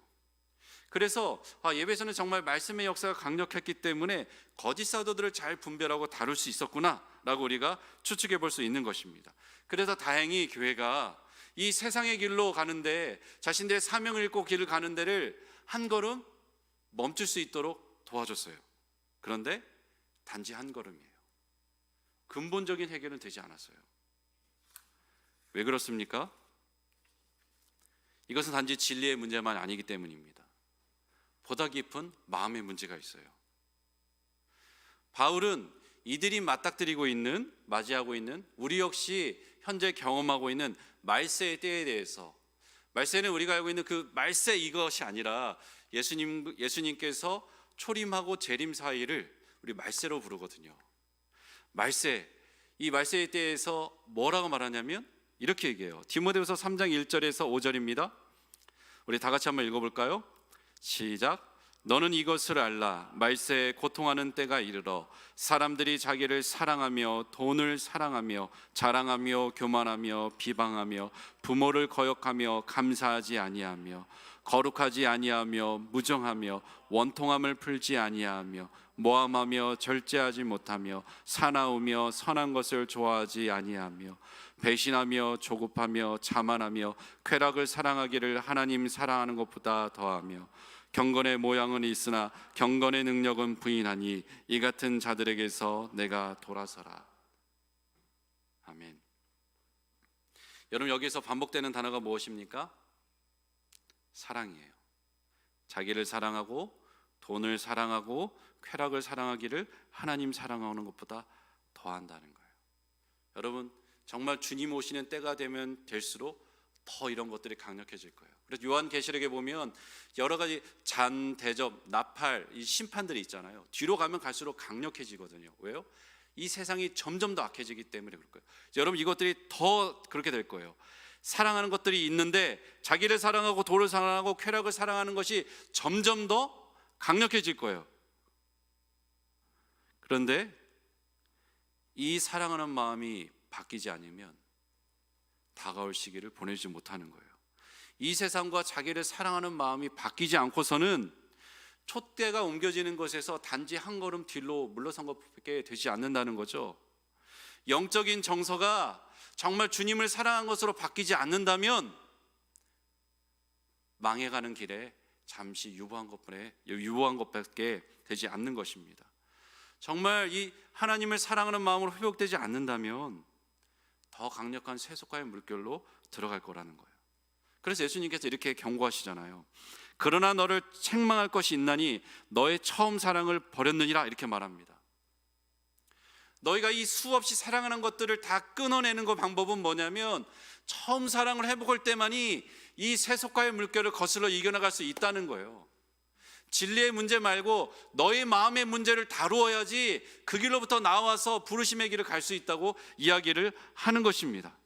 그래서 에베소는 정말 말씀의 역사가 강력했기 때문에 거짓 사도들을 잘 분별하고 다룰 수 있었구나 라고 우리가 추측해 볼 수 있는 것입니다. 그래서 다행히 교회가 이 세상의 길로 가는데 자신들의 사명을 잃고 길을 가는 데를 한 걸음 멈출 수 있도록 도와줬어요. 그런데 단지 한 걸음이에요. 근본적인 해결은 되지 않았어요. 왜 그렇습니까? 이것은 단지 진리의 문제만 아니기 때문입니다. 보다 깊은 마음의 문제가 있어요. 바울은 이들이 맞이하고 있는 우리 역시 현재 경험하고 있는 말세의 때에 대해서, 말세는 우리가 알고 있는 그 말세 이것이 아니라 예수님께서 초림하고 재림 사이를 우리 말세로 부르거든요. 말세, 이 말세의 때에서 뭐라고 말하냐면 이렇게 얘기해요. 디모데후서 3장 1절에서 5절입니다. 우리 다 같이 한번 읽어볼까요? 시작. 너는 이것을 알라. 말세에 고통하는 때가 이르러 사람들이 자기를 사랑하며 돈을 사랑하며 자랑하며 교만하며 비방하며 부모를 거역하며 감사하지 아니하며 거룩하지 아니하며 무정하며 원통함을 풀지 아니하며 모함하며 절제하지 못하며 사나우며 선한 것을 좋아하지 아니하며 배신하며 조급하며 자만하며 쾌락을 사랑하기를 하나님 사랑하는 것보다 더하며 경건의 모양은 있으나 경건의 능력은 부인하니 이 같은 자들에게서 내가 돌아서라. 아멘. 여러분, 여기서 반복되는 단어가 무엇입니까? 사랑이에요. 자기를 사랑하고 돈을 사랑하고 쾌락을 사랑하기를 하나님 사랑하는 것보다 더한다는 거예요. 여러분, 정말 주님 오시는 때가 되면 될수록 더 이런 것들이 강력해질 거예요. 그래서 요한계시록에 보면 여러 가지 잔, 대접, 나팔, 이 심판들이 있잖아요. 뒤로 가면 갈수록 강력해지거든요. 왜요? 이 세상이 점점 더 악해지기 때문에 그럴 거예요. 여러분, 이것들이 더 그렇게 될 거예요. 사랑하는 것들이 있는데 자기를 사랑하고 돈을 사랑하고 쾌락을 사랑하는 것이 점점 더 강력해질 거예요. 그런데 이 사랑하는 마음이 바뀌지 않으면 다가올 시기를 보내지 못하는 거예요. 이 세상과 자기를 사랑하는 마음이 바뀌지 않고서는 촛대가 옮겨지는 것에서 단지 한 걸음 뒤로 물러선 것밖에 되지 않는다는 거죠. 영적인 정서가 정말 주님을 사랑한 것으로 바뀌지 않는다면 망해가는 길에 잠시 유보한 것밖에 되지 않는 것입니다. 정말 이 하나님을 사랑하는 마음으로 회복되지 않는다면 더 강력한 세속과의 물결로 들어갈 거라는 거예요. 그래서 예수님께서 이렇게 경고하시잖아요. 그러나 너를 책망할 것이 있나니 너의 처음 사랑을 버렸느니라, 이렇게 말합니다. 너희가 이 수없이 사랑하는 것들을 다 끊어내는 그 방법은 뭐냐면 처음 사랑을 회복할 때만이 이 세속과의 물결을 거슬러 이겨나갈 수 있다는 거예요. 진리의 문제 말고 너의 마음의 문제를 다루어야지 그 길로부터 나와서 부르심의 길을 갈 수 있다고 이야기를 하는 것입니다.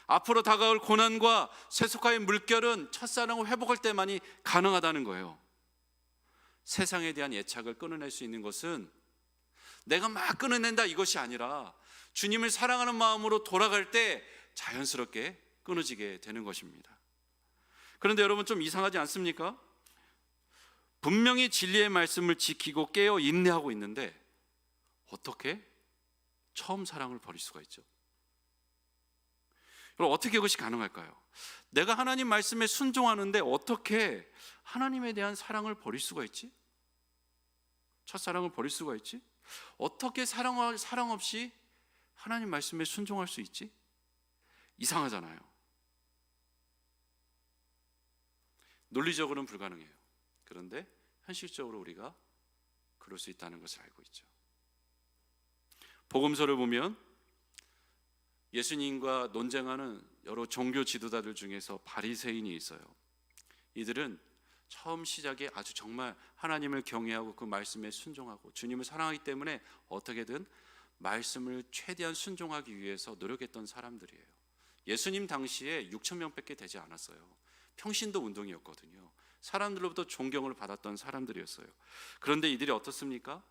앞으로 다가올 고난과 세속화의 물결은 첫사랑을 회복할 때만이 가능하다는 거예요. 세상에 대한 애착을 끊어낼 수 있는 것은 내가 막 끊어낸다 이것이 아니라 주님을 사랑하는 마음으로 돌아갈 때 자연스럽게 끊어지게 되는 것입니다. 그런데 여러분, 좀 이상하지 않습니까? 분명히 진리의 말씀을 지키고 깨어 인내하고 있는데 어떻게 처음 사랑을 버릴 수가 있죠? 그럼 어떻게 그것이 가능할까요? 내가 하나님 말씀에 순종하는데 어떻게 하나님에 대한 사랑을 버릴 수가 있지? 첫사랑을 버릴 수가 있지? 어떻게 사랑 없이 하나님 말씀에 순종할 수 있지? 이상하잖아요. 논리적으로는 불가능해요. 그런데 현실적으로 우리가 그럴 수 있다는 것을 알고 있죠. 복음서를 보면 예수님과 논쟁하는 여러 종교 지도자들 중에서 바리새인이 있어요. 이들은 처음 시작에 아주 정말 하나님을 경외하고 그 말씀에 순종하고 주님을 사랑하기 때문에 어떻게든 말씀을 최대한 순종하기 위해서 노력했던 사람들이에요. 예수님 당시에 6천 명밖에 되지 않았어요. 평신도 운동이었거든요. 사람들로부터 존경을 받았던 사람들이었어요. 그런데 이들이 어떻습니까?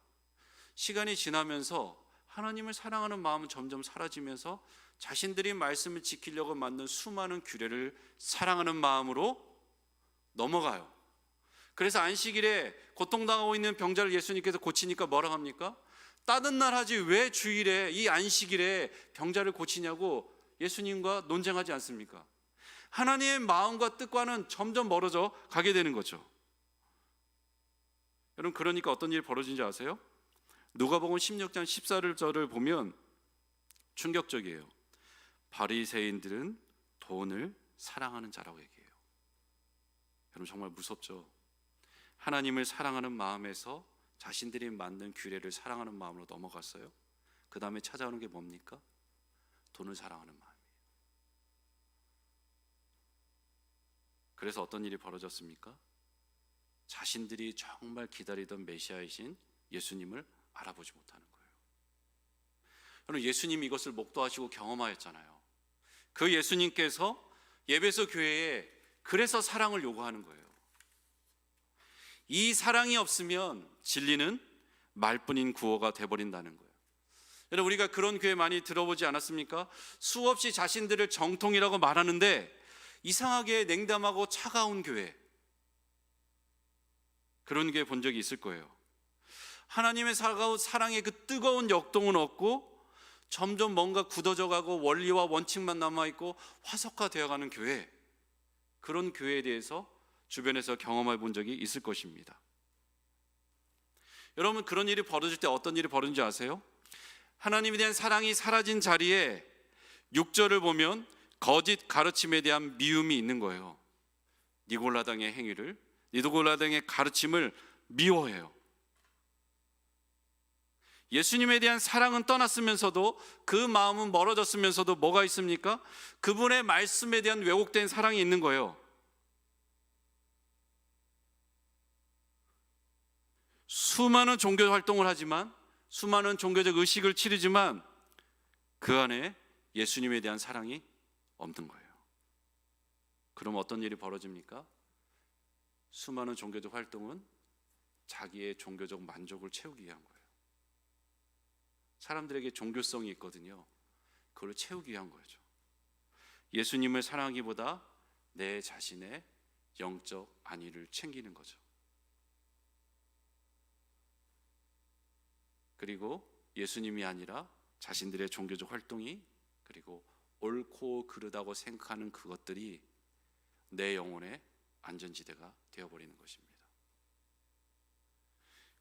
시간이 지나면서 하나님을 사랑하는 마음은 점점 사라지면서 자신들이 말씀을 지키려고 만든 수많은 규례를 사랑하는 마음으로 넘어가요. 그래서 안식일에 고통당하고 있는 병자를 예수님께서 고치니까 뭐라 합니까? 다른 날 하지 왜 주일에 이 안식일에 병자를 고치냐고 예수님과 논쟁하지 않습니까? 하나님의 마음과 뜻과는 점점 멀어져 가게 되는 거죠. 여러분, 그러니까 어떤 일이 벌어진지 아세요? 누가복음 16장 14절을 보면 충격적이에요. 바리새인들은 돈을 사랑하는 자라고 얘기해요. 여러분, 정말 무섭죠. 하나님을 사랑하는 마음에서 자신들이 만든 규례를 사랑하는 마음으로 넘어갔어요. 그 다음에 찾아오는 게 뭡니까? 돈을 사랑하는 마음이에요. 그래서 어떤 일이 벌어졌습니까? 자신들이 정말 기다리던 메시아이신 예수님을 알아보지 못하는 거예요. 여러분, 예수님이 이것을 목도하시고 경험하였잖아요. 그 예수님께서 예배소 교회에 그래서 사랑을 요구하는 거예요. 이 사랑이 없으면 진리는 말뿐인 구호가 돼버린다는 거예요. 여러분, 우리가 그런 교회 많이 들어보지 않았습니까? 수없이 자신들을 정통이라고 말하는데 이상하게 냉담하고 차가운 교회, 그런 교회 본 적이 있을 거예요. 하나님의 사랑의 그 뜨거운 역동은 없고 점점 뭔가 굳어져가고 원리와 원칙만 남아있고 화석화되어가는 교회, 그런 교회에 대해서 주변에서 경험해 본 적이 있을 것입니다. 여러분, 그런 일이 벌어질 때 어떤 일이 벌어진지 아세요? 하나님에 대한 사랑이 사라진 자리에 6절을 보면 거짓 가르침에 대한 미움이 있는 거예요. 니골라당의 행위를, 니골라당의 가르침을 미워해요. 예수님에 대한 사랑은 떠났으면서도 그 마음은 멀어졌으면서도 뭐가 있습니까? 그분의 말씀에 대한 왜곡된 사랑이 있는 거예요. 수많은 종교 활동을 하지만, 수많은 종교적 의식을 치르지만 그 안에 예수님에 대한 사랑이 없는 거예요. 그럼 어떤 일이 벌어집니까? 수많은 종교적 활동은 자기의 종교적 만족을 채우기 위한 거예요. 사람들에게 종교성이 있거든요. 그걸 채우기 위한 거죠. 예수님을 사랑하기보다 내 자신의 영적 안위를 챙기는 거죠. 그리고 예수님이 아니라 자신들의 종교적 활동이, 그리고 옳고 그르다고 생각하는 그것들이 내 영혼의 안전지대가 되어버리는 것입니다.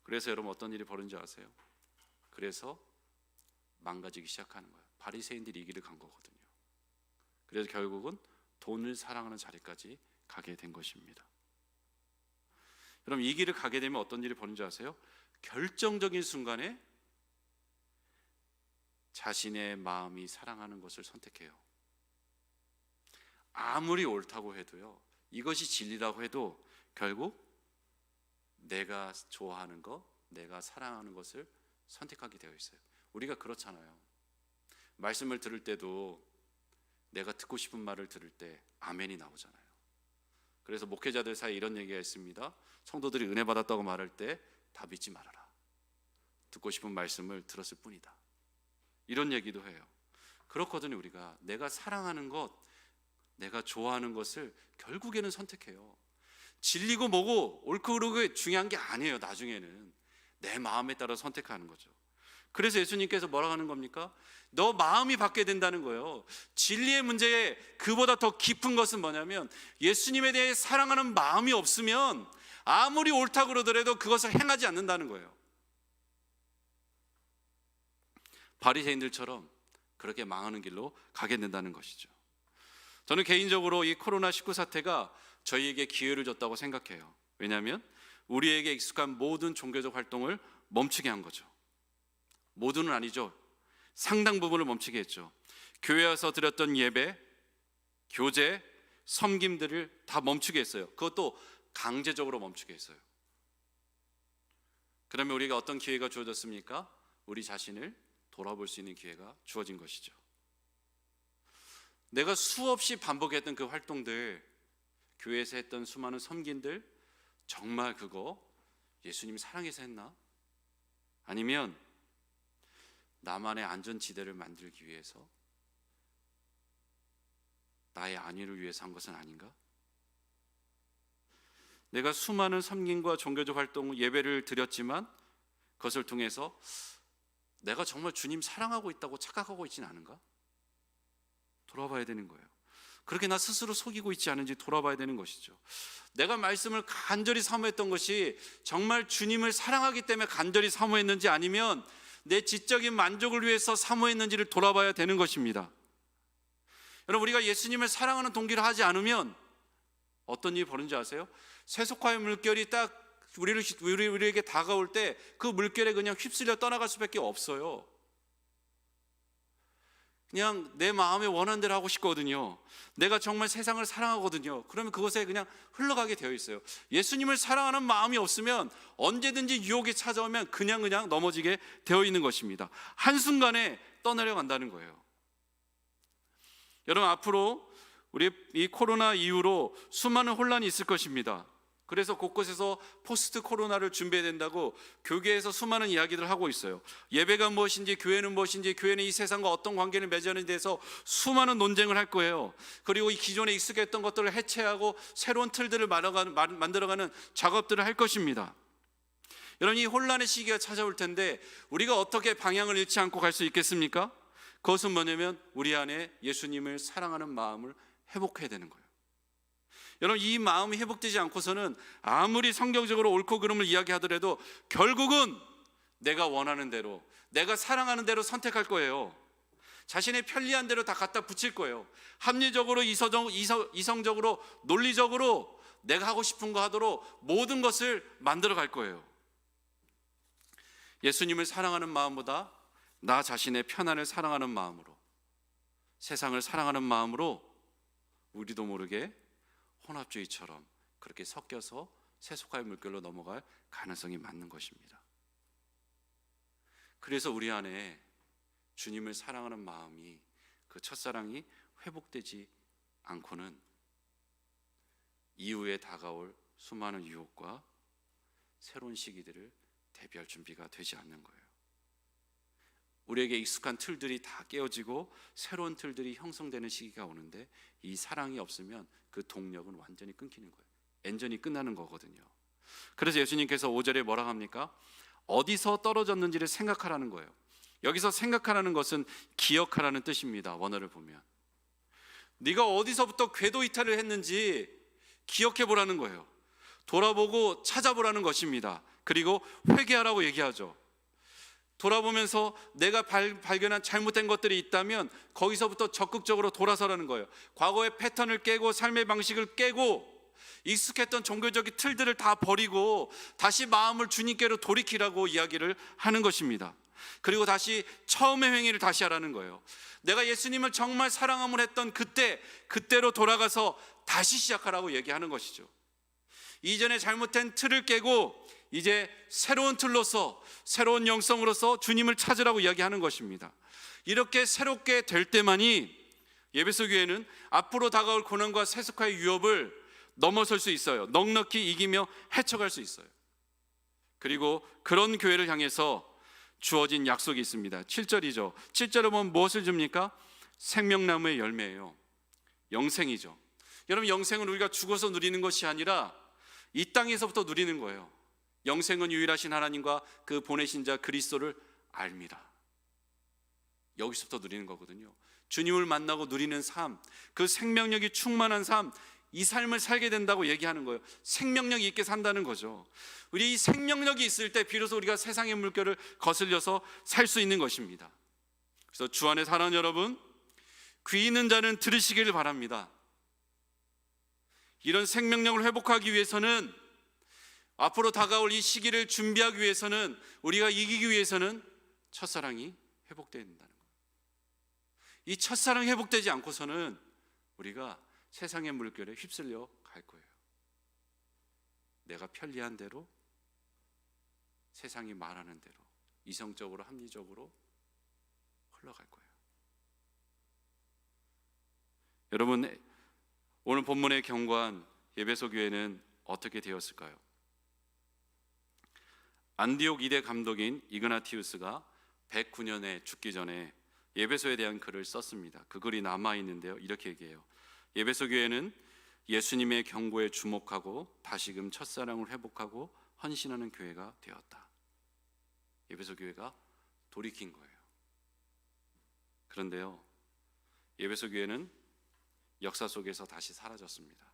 그래서 여러분 어떤 일이 벌어진지 아세요? 그래서 망가지기 시작하는 거예요. 바리새인들이 이 길을 간 거거든요. 그래서 결국은 돈을 사랑하는 자리까지 가게 된 것입니다. 여러분 이 길을 가게 되면 어떤 일이 벌어진지 아세요? 결정적인 순간에 자신의 마음이 사랑하는 것을 선택해요. 아무리 옳다고 해도요, 이것이 진리라고 해도 결국 내가 좋아하는 것, 내가 사랑하는 것을 선택하게 되어 있어요. 우리가 그렇잖아요. 말씀을 들을 때도 내가 듣고 싶은 말을 들을 때 아멘이 나오잖아요. 그래서 목회자들 사이에 이런 얘기가 있습니다. 성도들이 은혜 받았다고 말할 때 다 믿지 말아라. 듣고 싶은 말씀을 들었을 뿐이다. 이런 얘기도 해요. 그렇거든요. 우리가 내가 사랑하는 것, 내가 좋아하는 것을 결국에는 선택해요. 진리고 뭐고 옳고 그르고 중요한 게 아니에요. 나중에는 내 마음에 따라 선택하는 거죠. 그래서 예수님께서 뭐라고 하는 겁니까? 너 마음이 바뀌게 된다는 거예요. 진리의 문제에 그보다 더 깊은 것은 뭐냐면 예수님에 대해 사랑하는 마음이 없으면 아무리 옳다고 그러더라도 그것을 행하지 않는다는 거예요. 바리새인들처럼 그렇게 망하는 길로 가게 된다는 것이죠. 저는 개인적으로 이 코로나19 사태가 저희에게 기회를 줬다고 생각해요. 왜냐하면 우리에게 익숙한 모든 종교적 활동을 멈추게 한 거죠. 모두는 아니죠. 상당 부분을 멈추게 했죠. 교회 와서 드렸던 예배, 교제, 섬김들을 다 멈추게 했어요. 그것도 강제적으로 멈추게 했어요. 그러면 우리가 어떤 기회가 주어졌습니까? 우리 자신을 돌아볼 수 있는 기회가 주어진 것이죠. 내가 수없이 반복했던 그 활동들, 교회에서 했던 수많은 섬김들, 정말 그거 예수님이 사랑해서 했나? 아니면 나만의 안전지대를 만들기 위해서, 나의 안위를 위해서 한 것은 아닌가? 내가 수많은 섬김과 종교적 활동, 예배를 드렸지만 그것을 통해서 내가 정말 주님 사랑하고 있다고 착각하고 있지는 않은가? 돌아봐야 되는 거예요. 그렇게 나 스스로 속이고 있지 않은지 돌아봐야 되는 것이죠. 내가 말씀을 간절히 사모했던 것이 정말 주님을 사랑하기 때문에 간절히 사모했는지, 아니면 내 지적인 만족을 위해서 사모했는지를 돌아봐야 되는 것입니다. 여러분, 우리가 예수님을 사랑하는 동기를 하지 않으면 어떤 일이 벌어진지 아세요? 세속화의 물결이 딱 우리에게 다가올 때 그 물결에 그냥 휩쓸려 떠나갈 수밖에 없어요. 그냥 내 마음에 원하는 대로 하고 싶거든요. 내가 정말 세상을 사랑하거든요. 그러면 그것에 그냥 흘러가게 되어 있어요. 예수님을 사랑하는 마음이 없으면 언제든지 유혹이 찾아오면 그냥 넘어지게 되어 있는 것입니다. 한순간에 떠내려간다는 거예요. 여러분, 앞으로 우리 이 코로나 이후로 수많은 혼란이 있을 것입니다. 그래서 곳곳에서 포스트 코로나를 준비해야 된다고 교계에서 수많은 이야기들을 하고 있어요. 예배가 무엇인지, 교회는 무엇인지, 교회는 이 세상과 어떤 관계를 맺어내는 데서 수많은 논쟁을 할 거예요. 그리고 이 기존에 익숙했던 것들을 해체하고 새로운 틀들을 만들어가는 작업들을 할 것입니다. 여러분, 이 혼란의 시기가 찾아올 텐데 우리가 어떻게 방향을 잃지 않고 갈 수 있겠습니까? 그것은 뭐냐면 우리 안에 예수님을 사랑하는 마음을 회복해야 되는 거예요. 여러분, 이 마음이 회복되지 않고서는 아무리 성경적으로 옳고 그름을 이야기하더라도 결국은 내가 원하는 대로, 내가 사랑하는 대로 선택할 거예요. 자신의 편리한 대로 다 갖다 붙일 거예요. 합리적으로, 이성적으로, 논리적으로 내가 하고 싶은 거 하도록 모든 것을 만들어 갈 거예요. 예수님을 사랑하는 마음보다 나 자신의 편안을 사랑하는 마음으로, 세상을 사랑하는 마음으로 우리도 모르게 혼합주의처럼 그렇게 섞여서 세속화의 물결로 넘어갈 가능성이 많은 것입니다. 그래서 우리 안에 주님을 사랑하는 마음이, 그 첫사랑이 회복되지 않고는 이후에 다가올 수많은 유혹과 새로운 시기들을 대비할 준비가 되지 않는 거예요. 우리에게 익숙한 틀들이 다 깨어지고 새로운 틀들이 형성되는 시기가 오는데, 이 사랑이 없으면 그 동력은 완전히 끊기는 거예요. 엔진이 끝나는 거거든요. 그래서 예수님께서 5절에 뭐라 합니까? 어디서 떨어졌는지를 생각하라는 거예요. 여기서 생각하라는 것은 기억하라는 뜻입니다. 원어를 보면 네가 어디서부터 궤도 이탈을 했는지 기억해 보라는 거예요. 돌아보고 찾아보라는 것입니다. 그리고 회개하라고 얘기하죠. 돌아보면서 내가 발견한 잘못된 것들이 있다면 거기서부터 적극적으로 돌아서라는 거예요. 과거의 패턴을 깨고 삶의 방식을 깨고 익숙했던 종교적인 틀들을 다 버리고 다시 마음을 주님께로 돌이키라고 이야기를 하는 것입니다. 그리고 다시 처음의 행위를 다시 하라는 거예요. 내가 예수님을 정말 사랑함을 했던 그때로 돌아가서 다시 시작하라고 얘기하는 것이죠. 이전에 잘못된 틀을 깨고 이제 새로운 틀로서, 새로운 영성으로서 주님을 찾으라고 이야기하는 것입니다. 이렇게 새롭게 될 때만이 예배소 교회는 앞으로 다가올 고난과 세속화의 위협을 넘어설 수 있어요. 넉넉히 이기며 헤쳐갈 수 있어요. 그리고 그런 교회를 향해서 주어진 약속이 있습니다. 7절이죠. 7절에 보면 무엇을 줍니까? 생명나무의 열매예요. 영생이죠. 여러분, 영생은 우리가 죽어서 누리는 것이 아니라 이 땅에서부터 누리는 거예요. 영생은 유일하신 하나님과 그 보내신 자 그리스도를 알미라. 여기서부터 누리는 거거든요. 주님을 만나고 누리는 삶, 그 생명력이 충만한 삶, 이 삶을 살게 된다고 얘기하는 거예요. 생명력이 있게 산다는 거죠. 우리 이 생명력이 있을 때 비로소 우리가 세상의 물결을 거슬려서 살 수 있는 것입니다. 그래서 주 안에 사랑하는 여러분, 귀 있는 자는 들으시기를 바랍니다. 이런 생명력을 회복하기 위해서는, 앞으로 다가올 이 시기를 준비하기 위해서는, 우리가 이기기 위해서는 첫사랑이 회복되어야 된다는 거예요. 이 첫사랑이 회복되지 않고서는 우리가 세상의 물결에 휩쓸려 갈 거예요. 내가 편리한 대로, 세상이 말하는 대로, 이성적으로, 합리적으로 흘러갈 거예요. 여러분, 오늘 본문의 경관 예배소 교회는 어떻게 되었을까요? 안디옥 2대 감독인 이그나티우스가 109년에 죽기 전에 예배소에 대한 글을 썼습니다. 그 글이 남아있는데요, 이렇게 얘기해요. 예배소 교회는 예수님의 경고에 주목하고 다시금 첫사랑을 회복하고 헌신하는 교회가 되었다. 예배소 교회가 돌이킨 거예요. 그런데요, 예배소 교회는 역사 속에서 다시 사라졌습니다.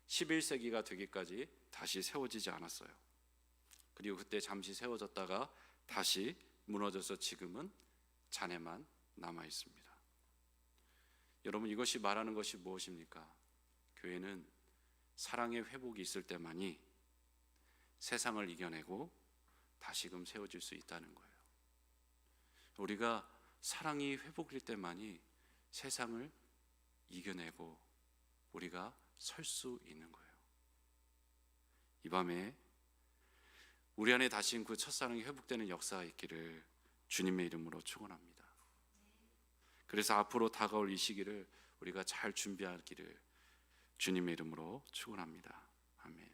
11세기가 되기까지 다시 세워지지 않았어요. 그리고 그때 잠시 세워졌다가 다시 무너져서 지금은 잔해만 남아 있습니다. 여러분, 이것이 말하는 것이 무엇입니까? 교회는 사랑의 회복이 있을 때만이 세상을 이겨내고 다시금 세워질 수 있다는 거예요. 우리가 사랑이 회복될 때만이 세상을 이겨내고 우리가 설 수 있는 거예요. 이 밤에 우리 안에 다시 그 첫사랑이 회복되는 역사가 있기를 주님의 이름으로 축원합니다. 그래서 앞으로 다가올 이 시기를 우리가 잘 준비하기를 주님의 이름으로 축원합니다. 아멘.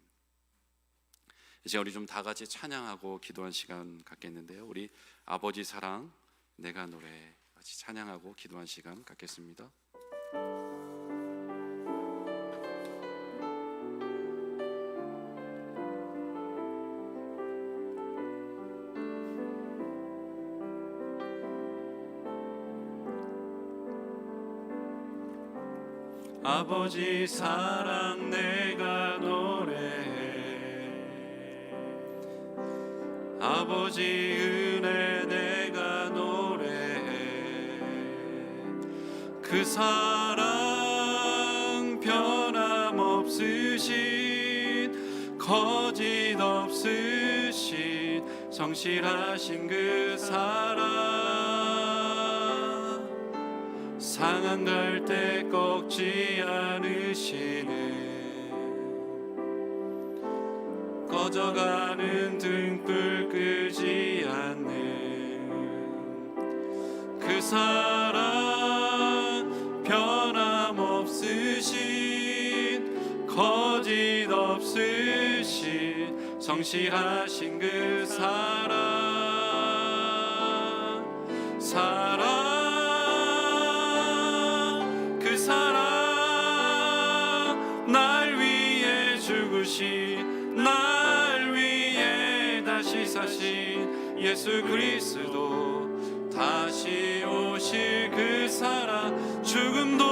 이제 우리 좀 다 같이 찬양하고 기도한 시간 갖겠는데요. 우리 아버지 사랑 내가 노래 같이 찬양하고 기도한 시간 갖겠습니다. 아버지 사랑 내가 노래해, 아버지 은혜 내가 노래해. 그 사랑 변함없으신, 거짓 없으신, 성실하신 그 사랑, 상한 갈대 꺾지 않으시는, 꺼져가는 등불 끄지 않는 그 사랑, 변함없으신, 거짓 없으신, 성실하신 그 사랑, 죽으신 날 위해 다시 사신 예수 그리스도, 다시 오실 그 사랑, 죽음도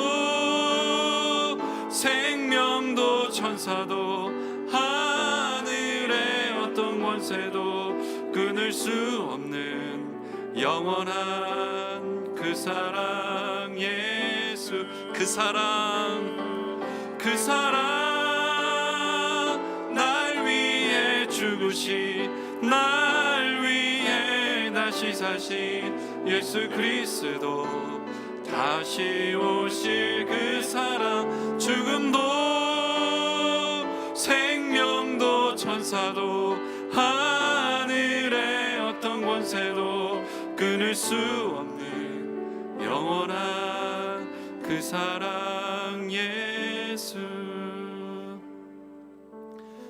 생명도 천사도 하늘의 어떤 권세도 끊을 수 없는 영원한 그 사랑, 예수 그 사랑, 그 사랑, 날 위해 죽으신 날 위해 다시 사신 예수 그리스도, 다시 오실 그 사랑, 죽음도 생명도 천사도 하늘의 어떤 권세도 끊을 수 없는 영원한 그 사랑, 예수.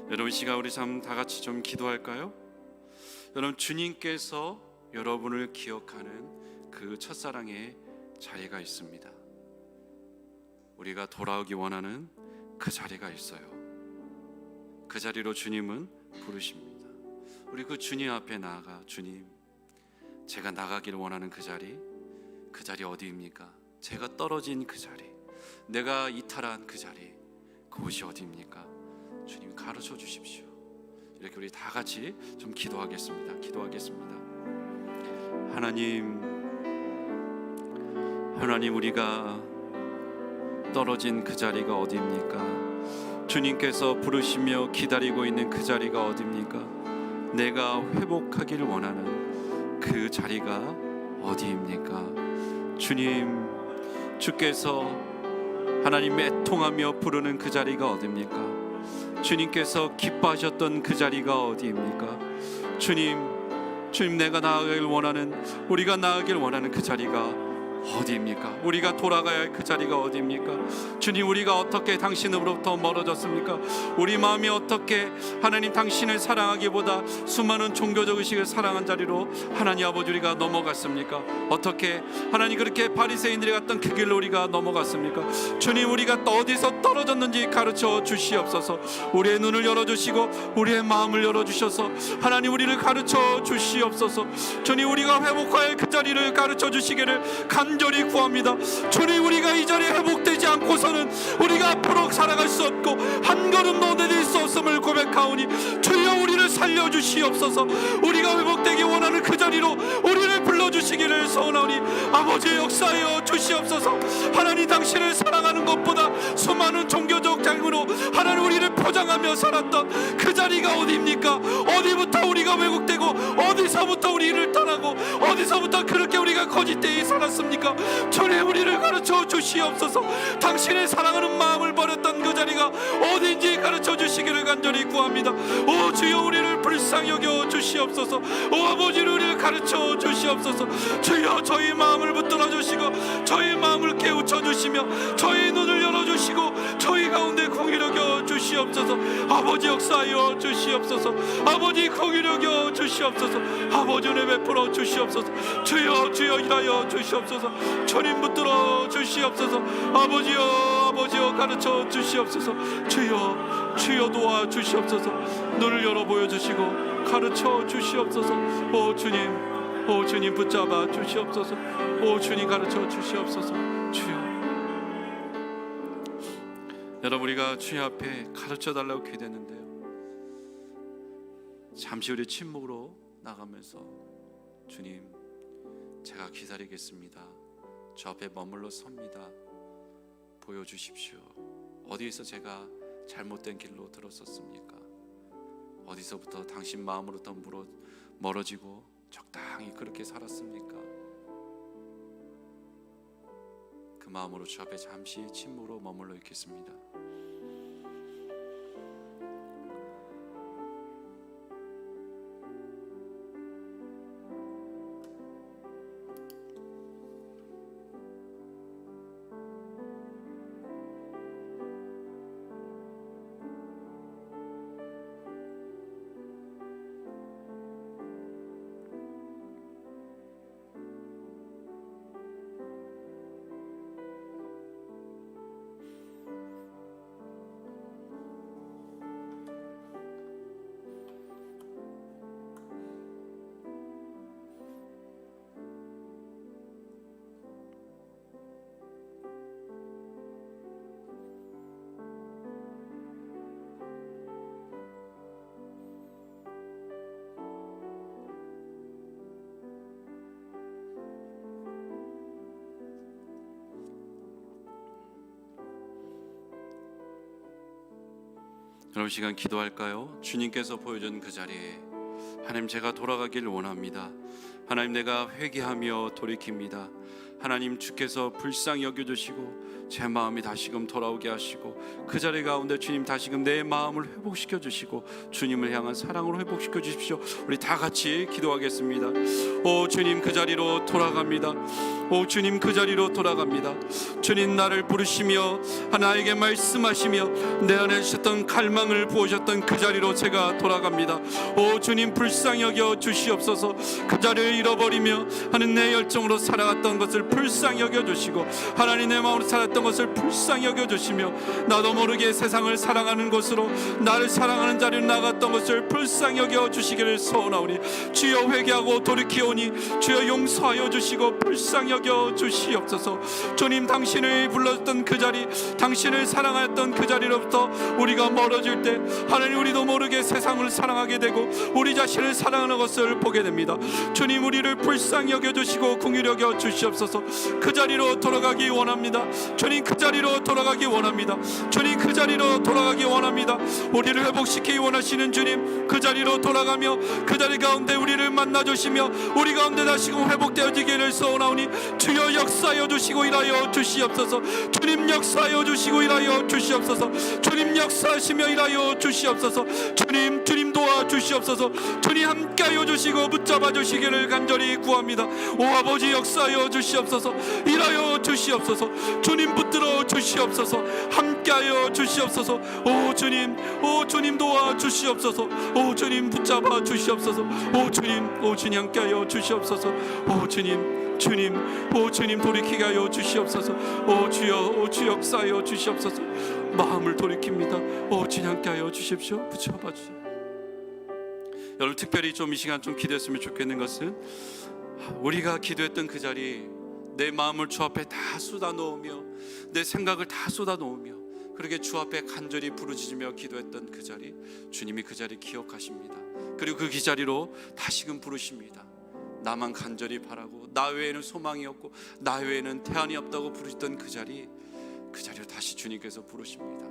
여러분, 이 시간 우리 참 다 같이 좀 기도할까요? 여러분, 주님께서 여러분을 기억하는 그 첫사랑의 자리가 있습니다. 우리가 돌아오기 원하는 그 자리가 있어요. 그 자리로 주님은 부르십니다. 우리 그 주님 앞에 나아가, 주님, 제가 나가기를 원하는 그 자리 어디입니까? 제가 떨어진 그 자리, 내가 이탈한 그 자리, 그곳이 어디입니까? 주님 가르쳐 주십시오. 이렇게 우리 다 같이 좀 기도하겠습니다. 하나님, 우리가 떨어진 그 자리가 어디입니까? 주님께서 부르시며 기다리고 있는 그 자리가 어디입니까? 내가 회복하기를 원하는 그 자리가 어디입니까? 주님, 주께서 하나님 애통하며 부르는 그 자리가 어디입니까? 주님께서 기뻐하셨던 그 자리가 어디입니까? 주님, 내가 나아가길 원하는, 우리가 나아가길 원하는 그 자리가 어디입니까? 우리가 돌아가야 할 그 자리가 어디입니까? 주님, 우리가 어떻게 당신으로부터 멀어졌습니까? 우리 마음이 어떻게 하나님 당신을 사랑하기보다 수많은 종교적 의식을 사랑한 자리로 하나님 아버지 우리가 넘어갔습니까? 어떻게 하나님 그렇게 바리새인들이 갔던 그 길로 우리가 넘어갔습니까? 주님, 우리가 또 어디서 떨어졌는지 가르쳐 주시옵소서. 우리의 눈을 열어주시고 우리의 마음을 열어주셔서 하나님 우리를 가르쳐 주시옵소서. 주님, 우리가 회복할 그 자리를 가르쳐 주시기를 간절히 구합니다. 주님, 우리가 이 자리에 회복되지 않고서는 우리가 앞으로 살아갈 수 없고 한 걸음도 내딜 수 없음을 고백하오니 주여 우리를 살려주시옵소서. 우리가 회복되기 원하는 그 자리로 우리를 불러주시기를 소원하오니 아버지의 역사하여 주시옵소서. 하나님, 당신을 사랑하는 것보다 수많은 종교적 장으로 하나님 우리를 포장하며 살았던 그 자리가 어디입니까? 어디부터 우리가 왜곡되고 어디서부터 우리를 떠나고 어디서부터 그렇게 우리가 거짓되이 살았습니까? 주님, 우리를 가르쳐 주시옵소서. 당신의 사랑하는 마음을 버렸던 그 자리가 어딘지 가르쳐 주시기를 간절히 구합니다. 오 주여, 우리를 불쌍히 여겨 주시옵소서. 오 아버지를 우리를 가르쳐 주시옵소서. 주여, 저희 마음을 붙들어 주시고 저희 마음을 깨우쳐 주시며 저희 눈을 열어 주시고 저희 가운데 공의 여겨 주시옵소서. 아버지 역사하여 주시옵소서. 아버지 공의 여겨 주시옵소서. 아버지 은혜 베풀어 주시옵소서. 주여, 주여 일하여 주시옵소서. 주님 붙들어 주시옵소서. 아버지여 가르쳐 주시옵소서. 주여 도와 주시옵소서. 눈을 열어 보여주시고 가르쳐 주시옵소서. 오 주님 붙잡아 주시옵소서. 오 주님 가르쳐 주시옵소서. 주여, 여러분, 우리가 주님 앞에 가르쳐 달라고 기도했는데요, 잠시 우리 침묵으로 나가면서 주님, 제가 기다리겠습니다. 저 앞에 머물러 섭니다. 보여주십시오. 어디에서 제가 잘못된 길로 들었었습니까? 어디서부터 당신 마음으로부터 멀어지고 적당히 그렇게 살았습니까? 그 마음으로 주 앞에 잠시 침묵으로 머물러 있겠습니다. 여러분 시간 기도할까요? 주님께서 보여준 그 자리에 하나님 제가 돌아가길 원합니다. 하나님 내가 회개하며 돌이킵니다. 하나님 주께서 불쌍히 여겨주시고 제 마음이 다시금 돌아오게 하시고 그 자리 가운데 주님 다시금 내 마음을 회복시켜 주시고 주님을 향한 사랑으로 회복시켜 주십시오. 우리 다 같이 기도하겠습니다. 오 주님 그 자리로 돌아갑니다. 오 주님 그 자리로 돌아갑니다. 주님 나를 부르시며 나에게 말씀하시며 내 안에 주셨던 갈망을 부으셨던 그 자리로 제가 돌아갑니다. 오 주님 불쌍히 여겨 주시옵소서. 그 자리를 잃어버리며 하는 내 열정으로 살아갔던 것을 불쌍히 여겨주시고 하나님 내 마음으로 살았던 것을 불쌍히 여겨주시며 나도 모르게 세상을 사랑하는 것으로 나를 사랑하는 자리로 나갔던 것을 불쌍히 여겨주시기를 소원하오니 주여 회개하고 돌이키오니 주여 용서하여 주시고 불쌍히 여겨주시옵소서. 주님 당신을 불렀던 그 자리 당신을 사랑하였던 그 자리로부터 우리가 멀어질 때 하나님 우리도 모르게 세상을 사랑하게 되고 우리 자신을 사랑하는 것을 보게 됩니다. 주님 우리를 불쌍히 여겨주시고 긍휼히 여겨 주시옵소서. 그 자리로 돌아가기 원합니다. 주님 그 자리로 돌아가기 원합니다. 주님 그 자리로 돌아가기 원합니다. 우리를 회복시키기 원하시는 주님 그 자리로 돌아가며 그 자리 가운데 우리를 만나주시며 우리 가운데 다시금 회복되어지기를 소원하오니 주여 역사하여 주시고 일하여 주시옵소서. 주님 역사하여 주시고 일하여 주시옵소서. 주님 역사하시며 일하여 주시옵소서. 주님 도와주시옵소서. 주님 함께하여 주시고 붙잡아 주시기를 간절히 구합니다. 오 아버지 역사하여 주시옵소서. 일하여 주시옵소서. 주님 붙들어 주시옵소서. 함께하여 주시옵소서. 오 주님 도와주시옵소서. 오 주님 붙잡아 주시옵소서. 오 주님 함께하여 주시옵소서. 오 주님 돌이키게 하여 주시옵소서. 오 주 역사하여 주시옵소서. 마음을 돌이킵니다. 오 주님 함께하여 주십시오. 붙잡아 주시옵소서. 여러분 특별히 좀 이 시간 좀 기도했으면 좋겠는 것은 우리가 기도했던 그 자리 내 마음을 주 앞에 다 쏟아 놓으며 내 생각을 다 쏟아 놓으며 그렇게 주 앞에 간절히 부르짖으며 기도했던 그 자리 주님이 그 자리 기억하십니다. 그리고 그 자리로 다시금 부르십니다. 나만 간절히 바라고 나 외에는 소망이 없고 나 외에는 태안이 없다고 부르시던 그 자리로 다시 주님께서 부르십니다.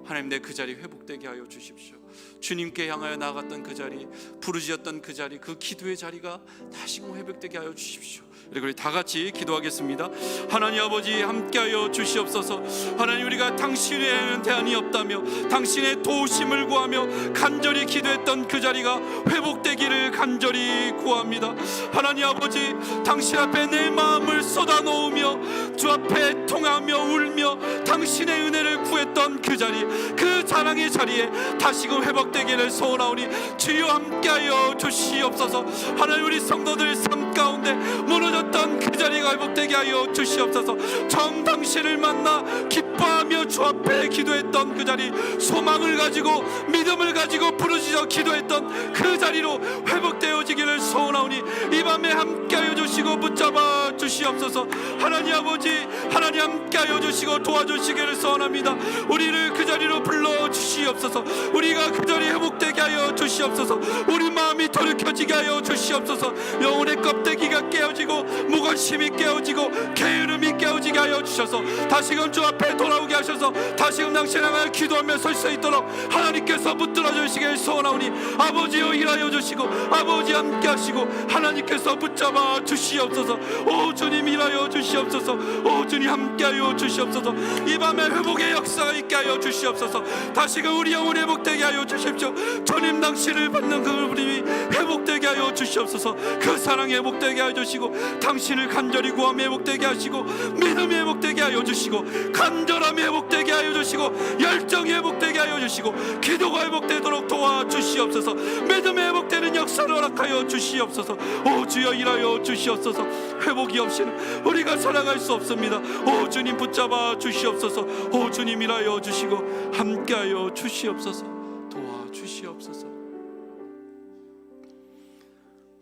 하나님 내 그 자리 회복되게 하여 주십시오. 주님께 향하여 나아갔던 그 자리 부르짖었던 그 자리 그 기도의 자리가 다시금 회복되게 하여 주십시오. 그리고 우리 다 같이 기도하겠습니다. 하나님 아버지 함께하여 주시옵소서. 하나님 우리가 당신에는 대안이 없다며 당신의 도우심을 구하며 간절히 기도했던 그 자리가 회복되기를 간절히 구합니다. 하나님 아버지 당신 앞에 내 마음을 쏟아놓으며 주 앞에 통하며 울며 당신의 은혜를 구했던 그 자리 그 자랑의 자리에 다시금 회복되기를 소원하오니 주여 함께하여 주시옵소서. 하나님 우리 성도들 삶 가운데 무너졌던 그 자리가 회복되게 하여 주시옵소서. 정 당신을 만나 기뻐하며 주 앞에 기도했던 그 자리 소망을 가지고 믿음을 가지고 부르짖어 기도했던 그 자리로 회복되어지기를 소원하오니 이 밤에 함께하여 주시고 붙잡아 주시옵소서. 하나님 아버지 하나님 함께하여 주시고 도와주시기를 소원합니다. 우리를 그 자리로 불러 주시옵소서. 우리가 그 자리 회복되게 하여 주시옵소서. 우리 마음이 돌이켜지게 하여 주시옵소서. 영혼의 껍데기가 깨어지고 무관심이 깨어지고 게으름이 깨어지게 하여 주셔서 다시금 주 앞에 돌아오게 하셔서 다시금 당신 향하여 기도하며 설 수 있도록 하나님께서 붙들어 주시길 소원하오니 아버지여 일하여 주시고 아버지 함께 하시고 하나님께서 붙잡아 주시옵소서. 오 주님 일하여 주시옵소서. 오 주님 함께 하여 주시옵소서. 이 밤에 회복의 역사가 있게 하여 주시옵소서. 다시금 우리 영혼 회복되게 하여 주십시오. 주님 당신을 받는 그 우리 회복되게 하여 주시옵소서. 그 사랑이 회복되게 하여 주시고 당신을 간절히 구하며 회복되게 하시고 믿음이 회복되게 하여 주시고 간절함이 회복되게 하여 주시고 열정이 회복되게 하여 주시고 기도가 회복되도록 도와주시옵소서. 믿음이 회복되는 역사를 허락하여 주시옵소서. 오 주여 일하여 주시옵소서. 회복이 없이는 우리가 살아갈 수 없습니다. 오 주님 붙잡아 주시옵소서. 오 주님 일하여 주시고 함께하여 주시옵소서. 도와주시옵소서.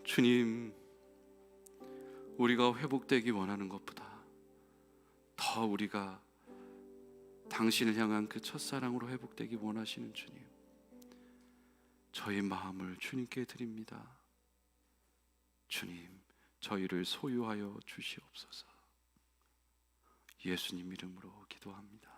주님 우리가 회복되기 원하는 것보다 더 우리가 당신을 향한 그 첫사랑으로 회복되기 원하시는 주님 저희 마음을 주님께 드립니다. 주님 저희를 소유하여 주시옵소서. 예수님 이름으로 기도합니다.